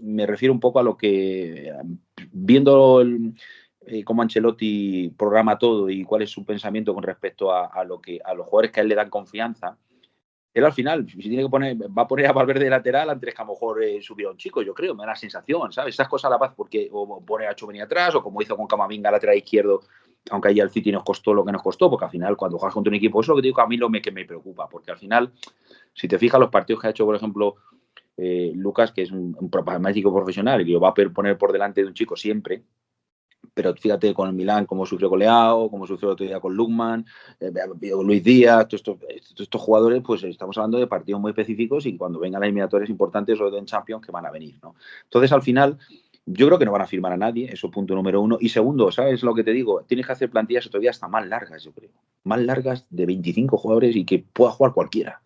me refiero un poco a lo que, viendo cómo Ancelotti programa todo y cuál es su pensamiento con respecto a los jugadores que a él le dan confianza. Él al final, si tiene que va a poner a Valverde de lateral antes que a lo mejor subiera un chico, yo creo, me da la sensación, ¿sabes? Esas cosas a la paz, porque o pone a Tchouaméni atrás, o como hizo con Camavinga lateral izquierdo, aunque ahí al City nos costó lo que nos costó, porque al final cuando juegas contra un equipo, eso es lo que digo que a mí que me preocupa, porque al final, si te fijas los partidos que ha hecho, por ejemplo, Lucas, que es un pragmático profesional y que lo va a poner por delante de un chico siempre, pero fíjate con el Milán cómo sufrió con Leao, cómo sufrió el otro día con Lukman, Luis Díaz, todos estos jugadores, pues estamos hablando de partidos muy específicos y cuando vengan las eliminatorias importantes o en Champions que van a venir, ¿no? Entonces, al final, yo creo que no van a firmar a nadie, eso punto número uno. Y segundo, ¿sabes lo que te digo? Tienes que hacer plantillas todavía hasta más largas, yo creo. Más largas de 25 jugadores y que pueda jugar cualquiera.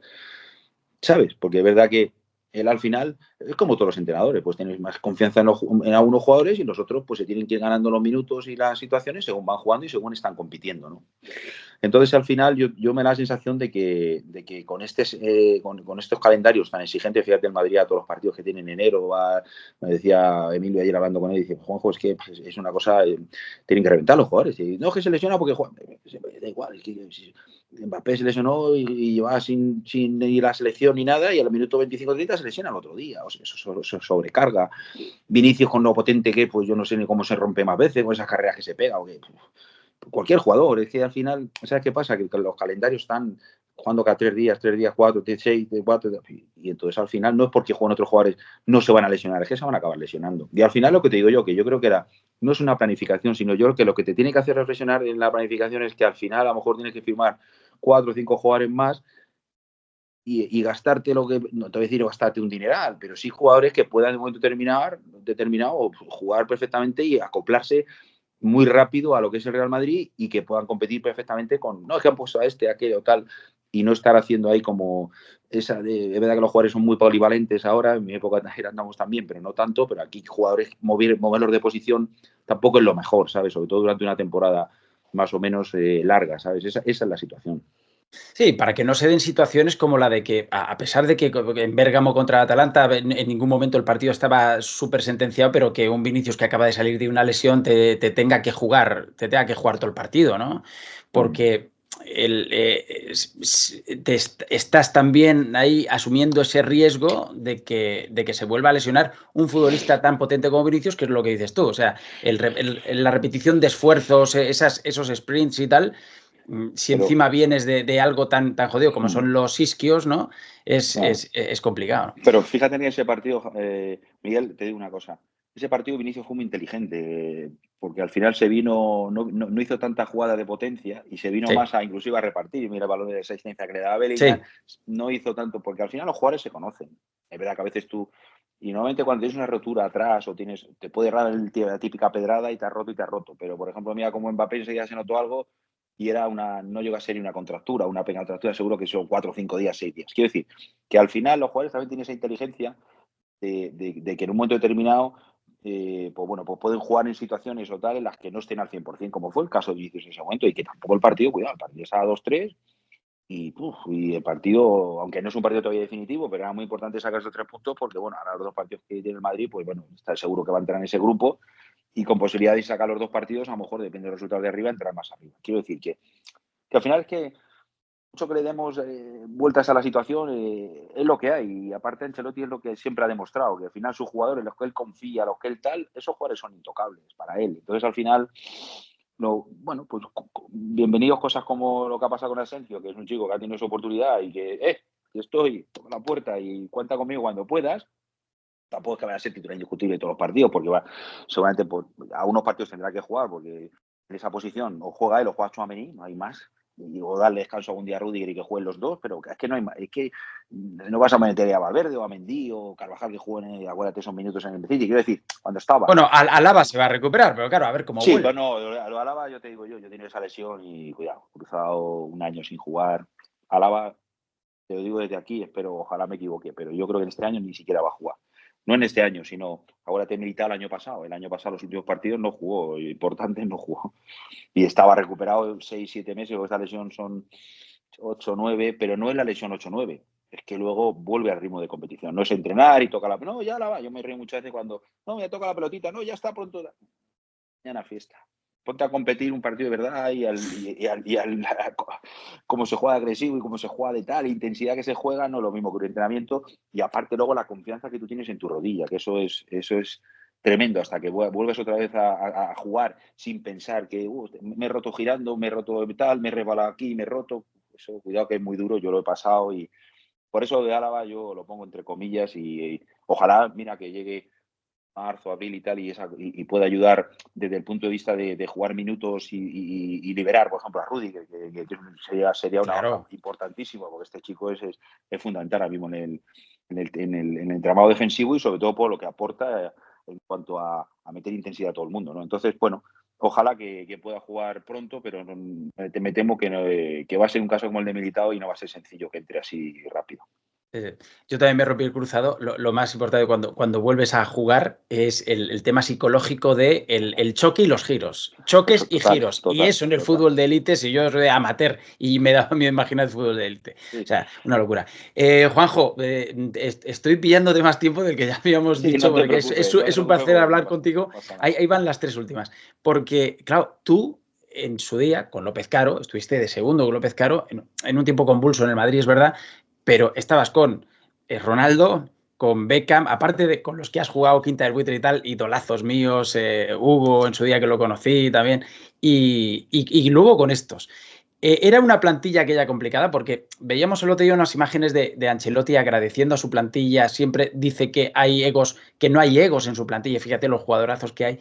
¿Sabes? Porque es verdad que él al final es como todos los entrenadores, pues tienes más confianza en algunos jugadores y los otros pues se tienen que ir ganando los minutos y las situaciones según van jugando y según están compitiendo, ¿no? Entonces al final yo me da la sensación de que con estos calendarios tan exigentes, fíjate el Madrid a todos los partidos que tiene en enero, me decía Emilio ayer hablando con él, dice, Juanjo, es que es una cosa, tienen que reventar los jugadores. Y no es que se lesiona porque juega, da igual, es que Mbappé se lesionó y llevaba sin ir a la selección ni nada y al minuto 25-30 se lesiona el otro día. O sea, eso sobrecarga. Vinicius con lo potente que pues yo no sé ni cómo se rompe más veces con esas carreras que se pega. O que, cualquier jugador. Es que al final, ¿sabes qué pasa? Que los calendarios están jugando cada 3 días, 4, 6, 4. Y entonces al final no es porque juegan otros jugadores, no se van a lesionar, es que se van a acabar lesionando. Y al final lo que te digo yo, que yo creo que no es una planificación, sino yo creo que lo que te tiene que hacer reflexionar en la planificación es que al final a lo mejor tienes que firmar 4 o 5 jugadores más y gastarte lo que, no te voy a decir gastarte un dineral, pero sí jugadores que puedan en un momento determinado jugar perfectamente y acoplarse muy rápido a lo que es el Real Madrid y que puedan competir perfectamente no es que han puesto a aquello, tal, y no estar haciendo ahí como esa es verdad que los jugadores son muy polivalentes ahora, en mi época andamos también, pero no tanto, pero aquí jugadores moverlos de posición tampoco es lo mejor, ¿sabes? Sobre todo durante una temporada más o menos larga, ¿sabes? Esa es la situación. Sí, para que no se den situaciones como la de que, a pesar de que en Bérgamo contra Atalanta en ningún momento el partido estaba súper sentenciado, pero que un Vinicius que acaba de salir de una lesión te tenga que jugar todo el partido, ¿no? Porque estás también ahí asumiendo ese riesgo de que se vuelva a lesionar un futbolista tan potente como Vinicius, que es lo que dices tú. O sea, la repetición de esfuerzos, esos sprints y tal. Si encima vienes de algo tan jodido como son los isquios, ¿no? Es complicado, ¿no? Pero fíjate en ese partido, Miguel, te digo una cosa. Ese partido Vinicius fue muy inteligente, porque al final se vino, no hizo tanta jugada de potencia y se vino más inclusive a repartir. Mira el balón de asistencia que le daba Bellingham, no hizo tanto, porque al final los jugadores se conocen. Es verdad que a veces tú, y normalmente cuando tienes una rotura atrás o te puede errar la típica pedrada y te ha roto. Pero, por ejemplo, mira como Mbappé enseguida se notó algo y no llega a ser una contractura, una pequeña contractura, seguro que son 4 o 5 días, 6 días. Quiero decir que al final los jugadores también tienen esa inteligencia de que en un momento determinado pues bueno, pues pueden jugar en situaciones o tal en las que no estén al 100%, como fue el caso de Vinicius en ese momento, y que tampoco el partido, cuidado, el partido estaba 2-3 y el partido, aunque no es un partido todavía definitivo, pero era muy importante sacar esos 3 puntos porque, bueno, ahora los 2 partidos que tiene el Madrid, pues bueno, está seguro que va a entrar en ese grupo y con posibilidad de sacar los 2 partidos, a lo mejor, depende del resultado de arriba, entrar más arriba. Quiero decir que al final es que mucho que le demos vueltas a la situación, es lo que hay. Y aparte, Ancelotti es lo que siempre ha demostrado, que al final sus jugadores, los que él confía, los que él tal, esos jugadores son intocables para él. Entonces, al final, bueno, pues bienvenidos cosas como lo que ha pasado con Asensio, que es un chico que ha tenido su oportunidad y que estoy, toca la puerta y cuenta conmigo cuando puedas. Tampoco es que vaya a ser titular indiscutible de todos los partidos, porque seguramente a unos partidos tendrá que jugar, porque en esa posición o juega él o juega Tchouaméni, no hay más. O darle descanso algún día a Rudiger y que jueguen los dos, pero es que no hay más. Es que no vas a meter a Valverde o a Mendy o Carvajal que jueguen, acuérdate, esos minutos en el City. Quiero decir, cuando estaba. Bueno, Alaba se va a recuperar, pero claro, a ver cómo Sí, vuelve. bueno, lo Alaba, yo te digo yo tengo esa lesión y cuidado, cruzado un año sin jugar. Alaba, te lo digo desde aquí, espero, ojalá me equivoque, pero yo creo que en este año ni siquiera va a jugar. No en este año, sino ahora te milita el año pasado. El año pasado, los últimos partidos no jugó, importante no jugó. Y estaba recuperado 6, 7 meses, o esta lesión son 8, 9, pero no es la lesión 8, 9. Es que luego vuelve al ritmo de competición. No es entrenar y toca la pelotita. No, ya la va. Yo me río muchas veces cuando, no, me toca la pelotita. No, ya está pronto. Mañana fiesta. Ponte a competir un partido de verdad cómo se juega agresivo y cómo se juega de tal intensidad que se juega, no es lo mismo que un entrenamiento. Y aparte luego la confianza que tú tienes en tu rodilla, que eso es tremendo, hasta que vuelves otra vez a jugar sin pensar que me he roto girando, me he roto tal, me he rebalado aquí, me he roto. Eso, cuidado que es muy duro, yo lo he pasado y por eso de Álava yo lo pongo entre comillas y ojalá, mira, que llegue marzo, abril y tal, y puede ayudar desde el punto de vista de jugar minutos y liberar, por ejemplo, a Rudy, que sería una baja Claro. importantísima, porque este chico es fundamental ahora mismo en el entramado defensivo y sobre todo por lo que aporta en cuanto a meter intensidad a todo el mundo, ¿no? Entonces, bueno, ojalá que pueda jugar pronto, pero me temo que va a ser un caso como el de Militao y no va a ser sencillo que entre así rápido. Yo también me rompí el cruzado. Lo más importante cuando vuelves a jugar es el tema psicológico de el choque y los giros. Choques Eso, y total, giros. Y total, eso en el total. fútbol de élite, si yo soy amateur y me daba miedo imaginar el fútbol de élite. Sí, O sí. sea, una locura. Juanjo, estoy pillándote más tiempo del que ya habíamos Sí, dicho, no te porque preocupes, no te es un preocupes placer porque hablar contigo. no pasa nada. Ahí van las 3 últimas. Porque, claro, tú en su día, con López Caro, estuviste de segundo con López Caro, en un tiempo convulso en el Madrid, es verdad, pero estabas con Ronaldo, con Beckham, aparte de con los que has jugado Quinta del Buitre y tal, idolazos míos, Hugo en su día que lo conocí también, y luego con estos. Era una plantilla aquella complicada porque veíamos el otro día unas imágenes de Ancelotti agradeciendo a su plantilla, siempre dice que hay egos, que no hay egos en su plantilla, fíjate los jugadorazos que hay.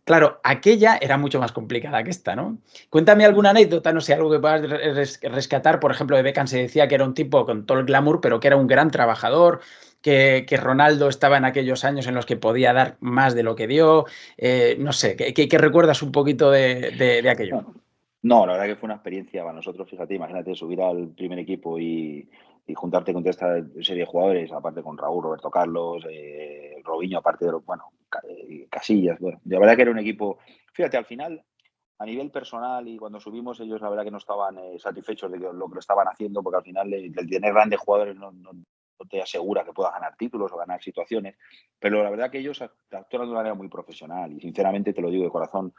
Claro, aquella era mucho más complicada que esta, ¿no? Cuéntame alguna anécdota, no sé, algo que puedas rescatar. Por ejemplo, de Beckham se decía que era un tipo con todo el glamour, pero que era un gran trabajador, que Ronaldo estaba en aquellos años en los que podía dar más de lo que dio. No sé, ¿qué recuerdas un poquito de aquello? Bueno, no, la verdad que fue una experiencia para nosotros, fíjate, imagínate subir al primer equipo y juntarte con toda esta serie de jugadores, aparte con Raúl, Roberto Carlos, Robinho, aparte de Casillas, bueno, de verdad que era un equipo, fíjate, al final, a nivel personal y cuando subimos ellos la verdad que no estaban satisfechos de lo que lo estaban haciendo, porque al final el tener grandes jugadores no te asegura que puedas ganar títulos o ganar situaciones, pero la verdad que ellos actuaron de una manera muy profesional y sinceramente te lo digo de corazón,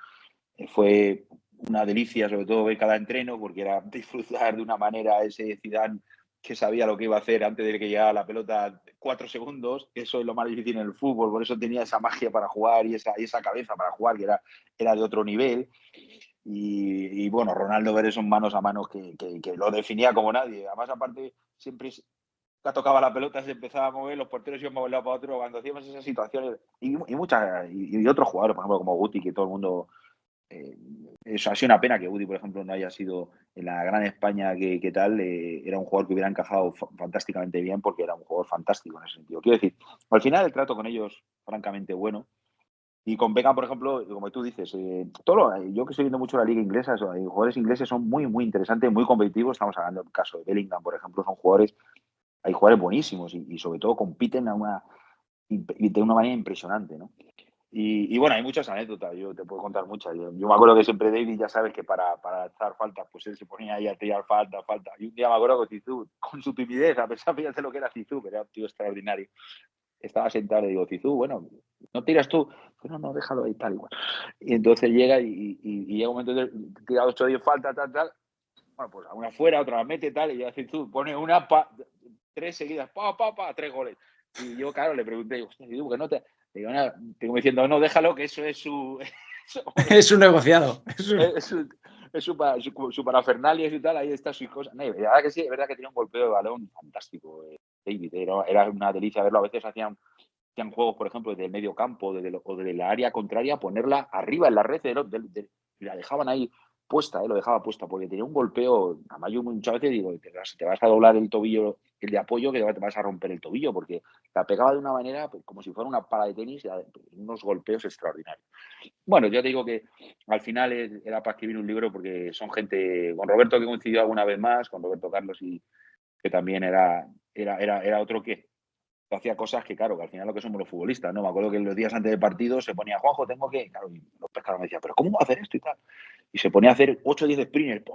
fue una delicia, sobre todo ver cada entreno, porque era disfrutar de una manera ese Zidane que sabía lo que iba a hacer antes de que llegara la pelota 4 segundos. Eso es lo más difícil en el fútbol, por eso tenía esa magia para jugar y esa cabeza para jugar, que era de otro nivel. Y bueno, Ronaldo ver esos manos a manos que lo definía como nadie. Además, aparte, siempre tocaba la pelota, se empezaba a mover, los porteros iban a mover para otro. Cuando hacíamos esas situaciones, y otros jugadores, por ejemplo, como Guti, que todo el mundo Eso ha sido una pena que Udi, por ejemplo, no haya sido en la gran España que tal. Era un jugador que hubiera encajado fantásticamente bien porque era un jugador fantástico en ese sentido. Quiero decir, al final el trato con ellos, francamente bueno. Y con Beckham, por ejemplo, como tú dices, yo que estoy viendo mucho la liga inglesa, jugadores ingleses son muy, muy interesantes, muy competitivos. Estamos hablando del caso de Bellingham, por ejemplo, hay jugadores buenísimos y sobre todo compiten de una manera impresionante, ¿no? Y bueno, hay muchas anécdotas, yo te puedo contar muchas. Yo me acuerdo que siempre David, ya sabes que para echar faltas, pues él se ponía ahí a tirar falta. Y un día me acuerdo que Zizou, con su timidez, a pesar de lo que era Zizou, que era un tío extraordinario, estaba sentado y le digo, Zizou, bueno, no tiras tú. Pero no, déjalo ahí, tal igual. Y entonces llega y llega un momento de tira 8 o 10 faltas, tal. Bueno, pues una fuera, otra la mete, tal, y ya Zizou pone tres seguidas, 3 goles. Y yo, claro, le pregunté, hostia, Zizou, que no te... Digo, nada, tengo diciendo, no, déjalo, que eso es su... Es un negociado. Su parafernalia y tal, ahí está sus cosas. No, la verdad que sí, es verdad que tenía un golpeo de balón fantástico, David. Era una delicia verlo. A veces hacían juegos, por ejemplo, desde el medio campo o desde la área contraria, ponerla arriba en la red y la dejaban ahí puesta, lo dejaba puesta, porque tenía un golpeo. Además, yo muchas veces digo, te vas a doblar el tobillo, el de apoyo, que te vas a romper el tobillo, porque la pegaba de una manera pues, como si fuera una pala de tenis, unos golpeos extraordinarios. Bueno, yo te digo que al final era para escribir un libro porque son gente, con Roberto que coincidió alguna vez más, con Roberto Carlos, y que también era otro que hacía cosas que, claro, que al final lo que somos los futbolistas, ¿no? Me acuerdo que los días antes del partido se ponía, Juanjo, tengo que... Claro, y los pescadores me decían, ¿pero cómo va a hacer esto y tal? Y se ponía a hacer 8 o 10 sprinters,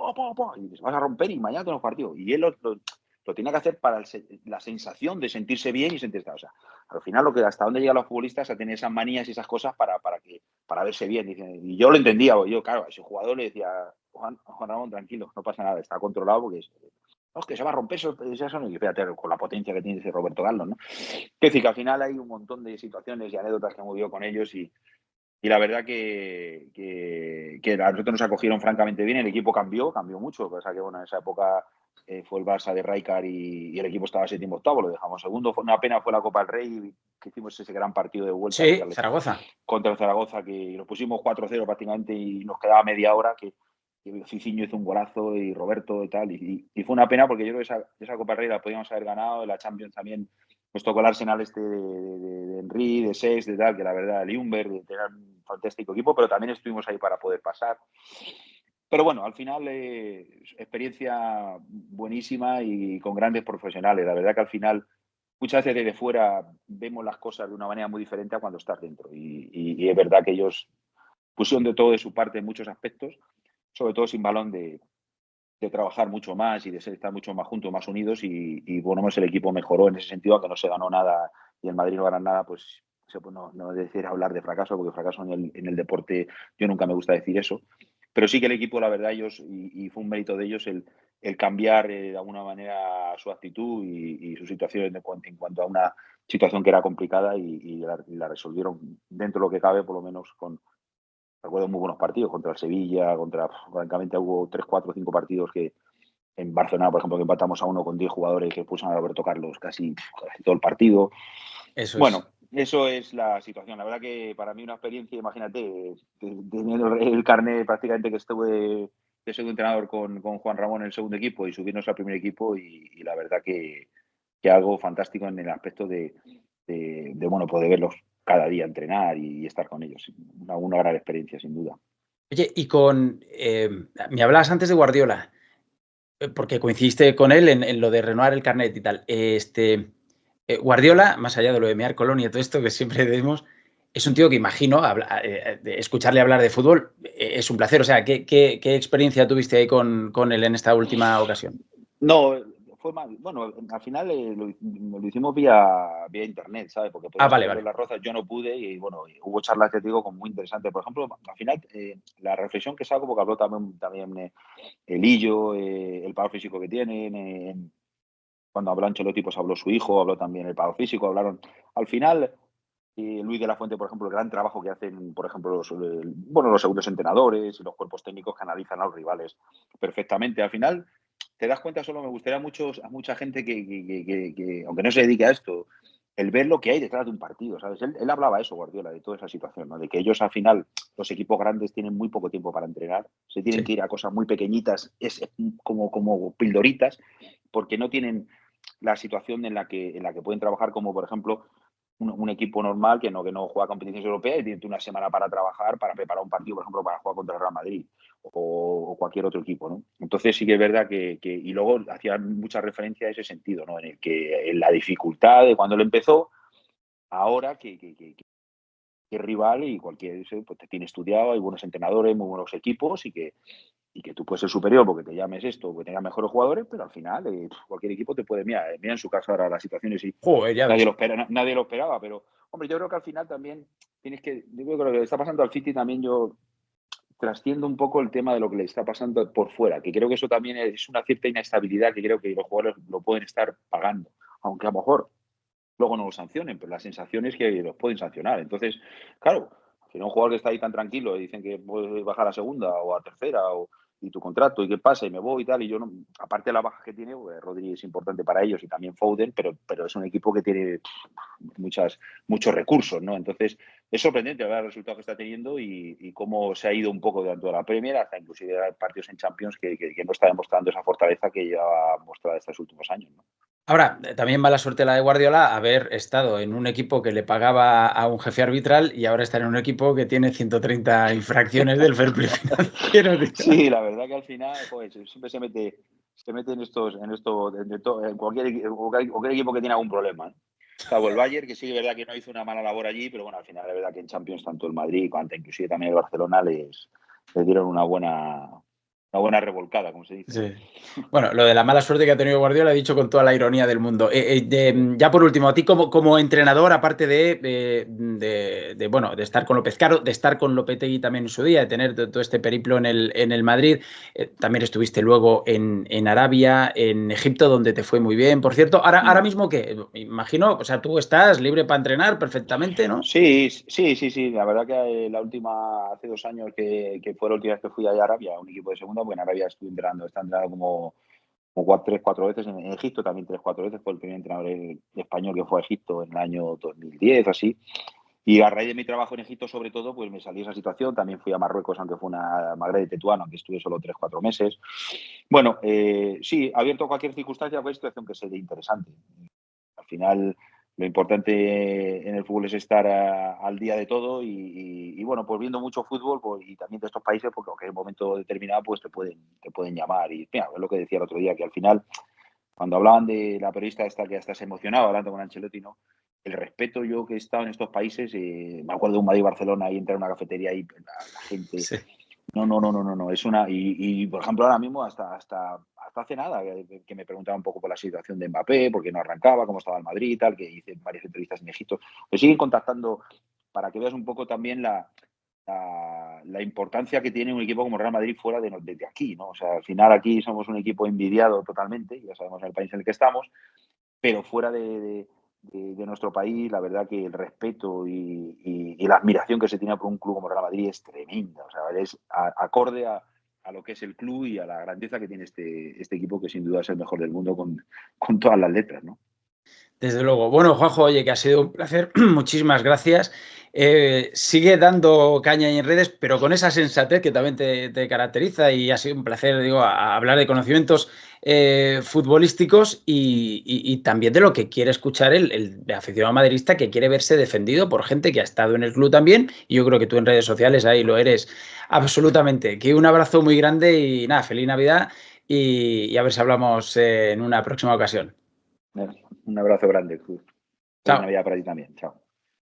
y dices, vas a romper y mañana tenemos partido. Y él lo tenía que hacer para la sensación de sentirse bien y sentirse... O sea, al final hasta dónde llegan los futbolistas a tener esas manías y esas cosas para verse bien. Y yo lo entendía, yo, claro, a ese jugador le decía, Juan Ramón, tranquilo, no pasa nada, está controlado porque no, es que se va a romper eso, y fíjate con la potencia que tiene ese Roberto Carlos, ¿no? Es decir, que al final hay un montón de situaciones y anécdotas que hemos vivido con ellos y la verdad que a nosotros nos acogieron francamente bien. El equipo cambió mucho. O sea que, bueno, en esa época fue el Barça de Rijkaard y el equipo estaba 7º, 8º, lo dejamos segundo. Fue una pena, fue la Copa del Rey, que hicimos ese gran partido de vuelta Sí, Zaragoza. contra el Zaragoza, que nos pusimos 4-0 prácticamente y nos quedaba media hora, que Cicinho hizo un golazo y Roberto y tal. Y fue una pena porque yo creo que esa Copa del Rey la podíamos haber ganado. La Champions también nos tocó el Arsenal de Henry, de Sex, de tal, que la verdad, el Ljungberg, era un fantástico equipo, pero también estuvimos ahí para poder pasar. Pero bueno, al final, experiencia buenísima y con grandes profesionales. La verdad que al final, muchas veces desde fuera vemos las cosas de una manera muy diferente a cuando estás dentro. Y es verdad que ellos pusieron de todo de su parte en muchos aspectos, sobre todo sin balón de trabajar mucho más y de estar mucho más juntos, más unidos y bueno, el equipo mejoró en ese sentido, aunque no se ganó nada y el Madrid no gana nada, pues no decir hablar de fracaso, porque fracaso en el deporte yo nunca me gusta decir eso, pero sí que el equipo, la verdad, ellos, y fue un mérito de ellos el cambiar de alguna manera su actitud y su situación en cuanto a una situación que era complicada y la resolvieron dentro de lo que cabe, por lo menos recuerdo muy buenos partidos contra el Sevilla, francamente hubo 3, 4, 5 partidos que en Barcelona, por ejemplo, que empatamos a 1 con 10 jugadores que pulsan a Roberto Carlos casi todo el partido. Eso Bueno, es. eso es la situación. La verdad que para mí una experiencia, imagínate, teniendo el carnet prácticamente que estuve de segundo entrenador con Juan Ramón en el segundo equipo y subirnos al primer equipo y la verdad que algo fantástico en el aspecto bueno, poder verlos cada día entrenar y estar con ellos. Una gran experiencia, sin duda. Oye, me hablabas antes de Guardiola, porque coincidiste con él en lo de renovar el carnet y tal. Guardiola, más allá de lo de mear Colonia y todo esto que siempre decimos, es un tío que imagino, escucharle hablar de fútbol es un placer. O sea, ¿qué experiencia tuviste ahí con él en esta última ocasión? No, fue mal. Bueno, al final lo hicimos vía internet, ¿sabes? Porque Ah, podíamos vale, hacerlo vale. en Las Rozas, yo no pude y bueno, hubo charlas que te digo como muy interesantes. Por ejemplo, al final, la reflexión que saco, porque habló también el Illo, el paro físico que tienen, cuando habló Ancelotti, pues habló su hijo, habló también el paro físico, hablaron. Al final, Luis de la Fuente, por ejemplo, el gran trabajo que hacen, por ejemplo, los segundos entrenadores y los cuerpos técnicos que analizan a los rivales perfectamente. Al final, te das cuenta, solo me gustaría a mucha gente que, aunque no se dedique a esto, el ver lo que hay detrás de un partido, ¿sabes? Él hablaba eso, Guardiola, de toda esa situación, ¿no? De que ellos al final, los equipos grandes tienen muy poco tiempo para entrenar, se tienen Sí. que ir a cosas muy pequeñitas, es como pildoritas, porque no tienen la situación en la que pueden trabajar, como por ejemplo un equipo normal que no juega competiciones europeas y tiene una semana para trabajar, para preparar un partido, por ejemplo, para jugar contra el Real Madrid o cualquier otro equipo, ¿no? Entonces sí que es verdad y luego hacía mucha referencia a ese sentido, ¿no? En el que en la dificultad de cuando él empezó, ahora que rival y cualquier, pues te tiene estudiado, hay buenos entrenadores, muy buenos equipos y que tú puedes ser superior porque te llames esto, porque tengas mejores jugadores, pero al final cualquier equipo te puede, mira en su caso ahora las situaciones y Joder, ya nadie ves. lo espera, nadie lo esperaba, pero hombre, yo creo que al final también yo creo que lo que le está pasando al City también yo trasciendo un poco el tema de lo que le está pasando por fuera, que creo que eso también es una cierta inestabilidad que creo que los jugadores lo pueden estar pagando, aunque a lo mejor luego no lo sancionen, pero la sensación es que los pueden sancionar. Entonces, claro, si no un jugador que está ahí tan tranquilo y dicen que puede bajar a segunda o a tercera y tu contrato y qué pasa y me voy y tal, y yo no, aparte de la baja que tiene, pues, Rodri es importante para ellos y también Foden, pero es un equipo que tiene muchos recursos, ¿no? Entonces, es sorprendente ver el resultado que está teniendo y cómo se ha ido un poco de toda la Premier hasta inclusive partidos en Champions que no está demostrando esa fortaleza que lleva mostrada estos últimos años, ¿no? Ahora, también mala suerte la de Guardiola haber estado en un equipo que le pagaba a un jefe arbitral y ahora estar en un equipo que tiene 130 infracciones del fair play financiero, tío. Sí, la verdad que al final, joder, siempre se mete en cualquier equipo que tiene algún problema, ¿no? Salvo el Bayern, que sí es verdad que no hizo una mala labor allí, pero bueno, al final es verdad que en Champions tanto el Madrid como inclusive también el Barcelona les dieron una buena revolcada, como se dice, ¿no? Sí. Bueno, lo de la mala suerte que ha tenido Guardiola, he dicho con toda la ironía del mundo. Ya por último, a ti como entrenador, aparte bueno, de estar con López Caro, de estar con Lopetegui también en su día, de tener todo este periplo en el Madrid, también estuviste luego en Arabia, en Egipto, donde te fue muy bien. Por cierto, ahora mismo, ¿qué? Imagino, o sea, tú estás libre para entrenar perfectamente, ¿no? Sí. La verdad que hace 2 años que fue la última vez que fui a Arabia, a un equipo de segunda, porque en Arabia estuve entrenando, está entrenado como 3-4 veces, en Egipto también 3-4 veces, fue el primer entrenador español que fue a Egipto en el año 2010 o así. Y a raíz de mi trabajo en Egipto, sobre todo, pues me salió esa situación. También fui a Marruecos, aunque fue una Magreb de Tetuán, aunque estuve solo 3-4 meses. Bueno, sí, abierto a cualquier circunstancia, fue situación que sería interesante. Al final, lo importante en el fútbol es estar al día de todo y bueno, pues viendo mucho fútbol pues, y también de estos países, porque en un momento determinado pues te pueden llamar. Y mira, es lo que decía el otro día, que al final, cuando hablaban de la periodista esta que hasta se emocionaba hablando con Ancelotti, ¿no? El respeto, yo que he estado en estos países, me acuerdo de un Madrid-Barcelona y entrar a una cafetería y la gente Sí. no. Es una. Por ejemplo, ahora mismo, hasta hace nada, que me preguntaba un poco por la situación de Mbappé, porque no arrancaba, cómo estaba el Madrid y tal, que hice varias entrevistas en Egipto. Me siguen contactando para que veas un poco también la importancia que tiene un equipo como Real Madrid fuera de aquí, ¿no? O sea, al final aquí somos un equipo envidiado totalmente, ya sabemos el país en el que estamos, pero fuera de nuestro país, la verdad que el respeto y la admiración que se tiene por un club como Real Madrid es tremenda. O sea, es acorde a lo que es el club y a la grandeza que tiene este equipo, que sin duda es el mejor del mundo con todas las letras, ¿no? Desde luego. Bueno, Juanjo, oye, que ha sido un placer. Muchísimas gracias. Sigue dando caña ahí en redes, pero con esa sensatez que también te caracteriza y ha sido un placer, digo, hablar de conocimientos futbolísticos y también de lo que quiere escuchar el aficionado madridista que quiere verse defendido por gente que ha estado en el club también. Y yo creo que tú en redes sociales ahí lo eres absolutamente. Que un abrazo muy grande y nada, feliz Navidad y a ver si hablamos en una próxima ocasión. Un abrazo grande, Cruz. Feliz Chao. Navidad para ti también. Chao.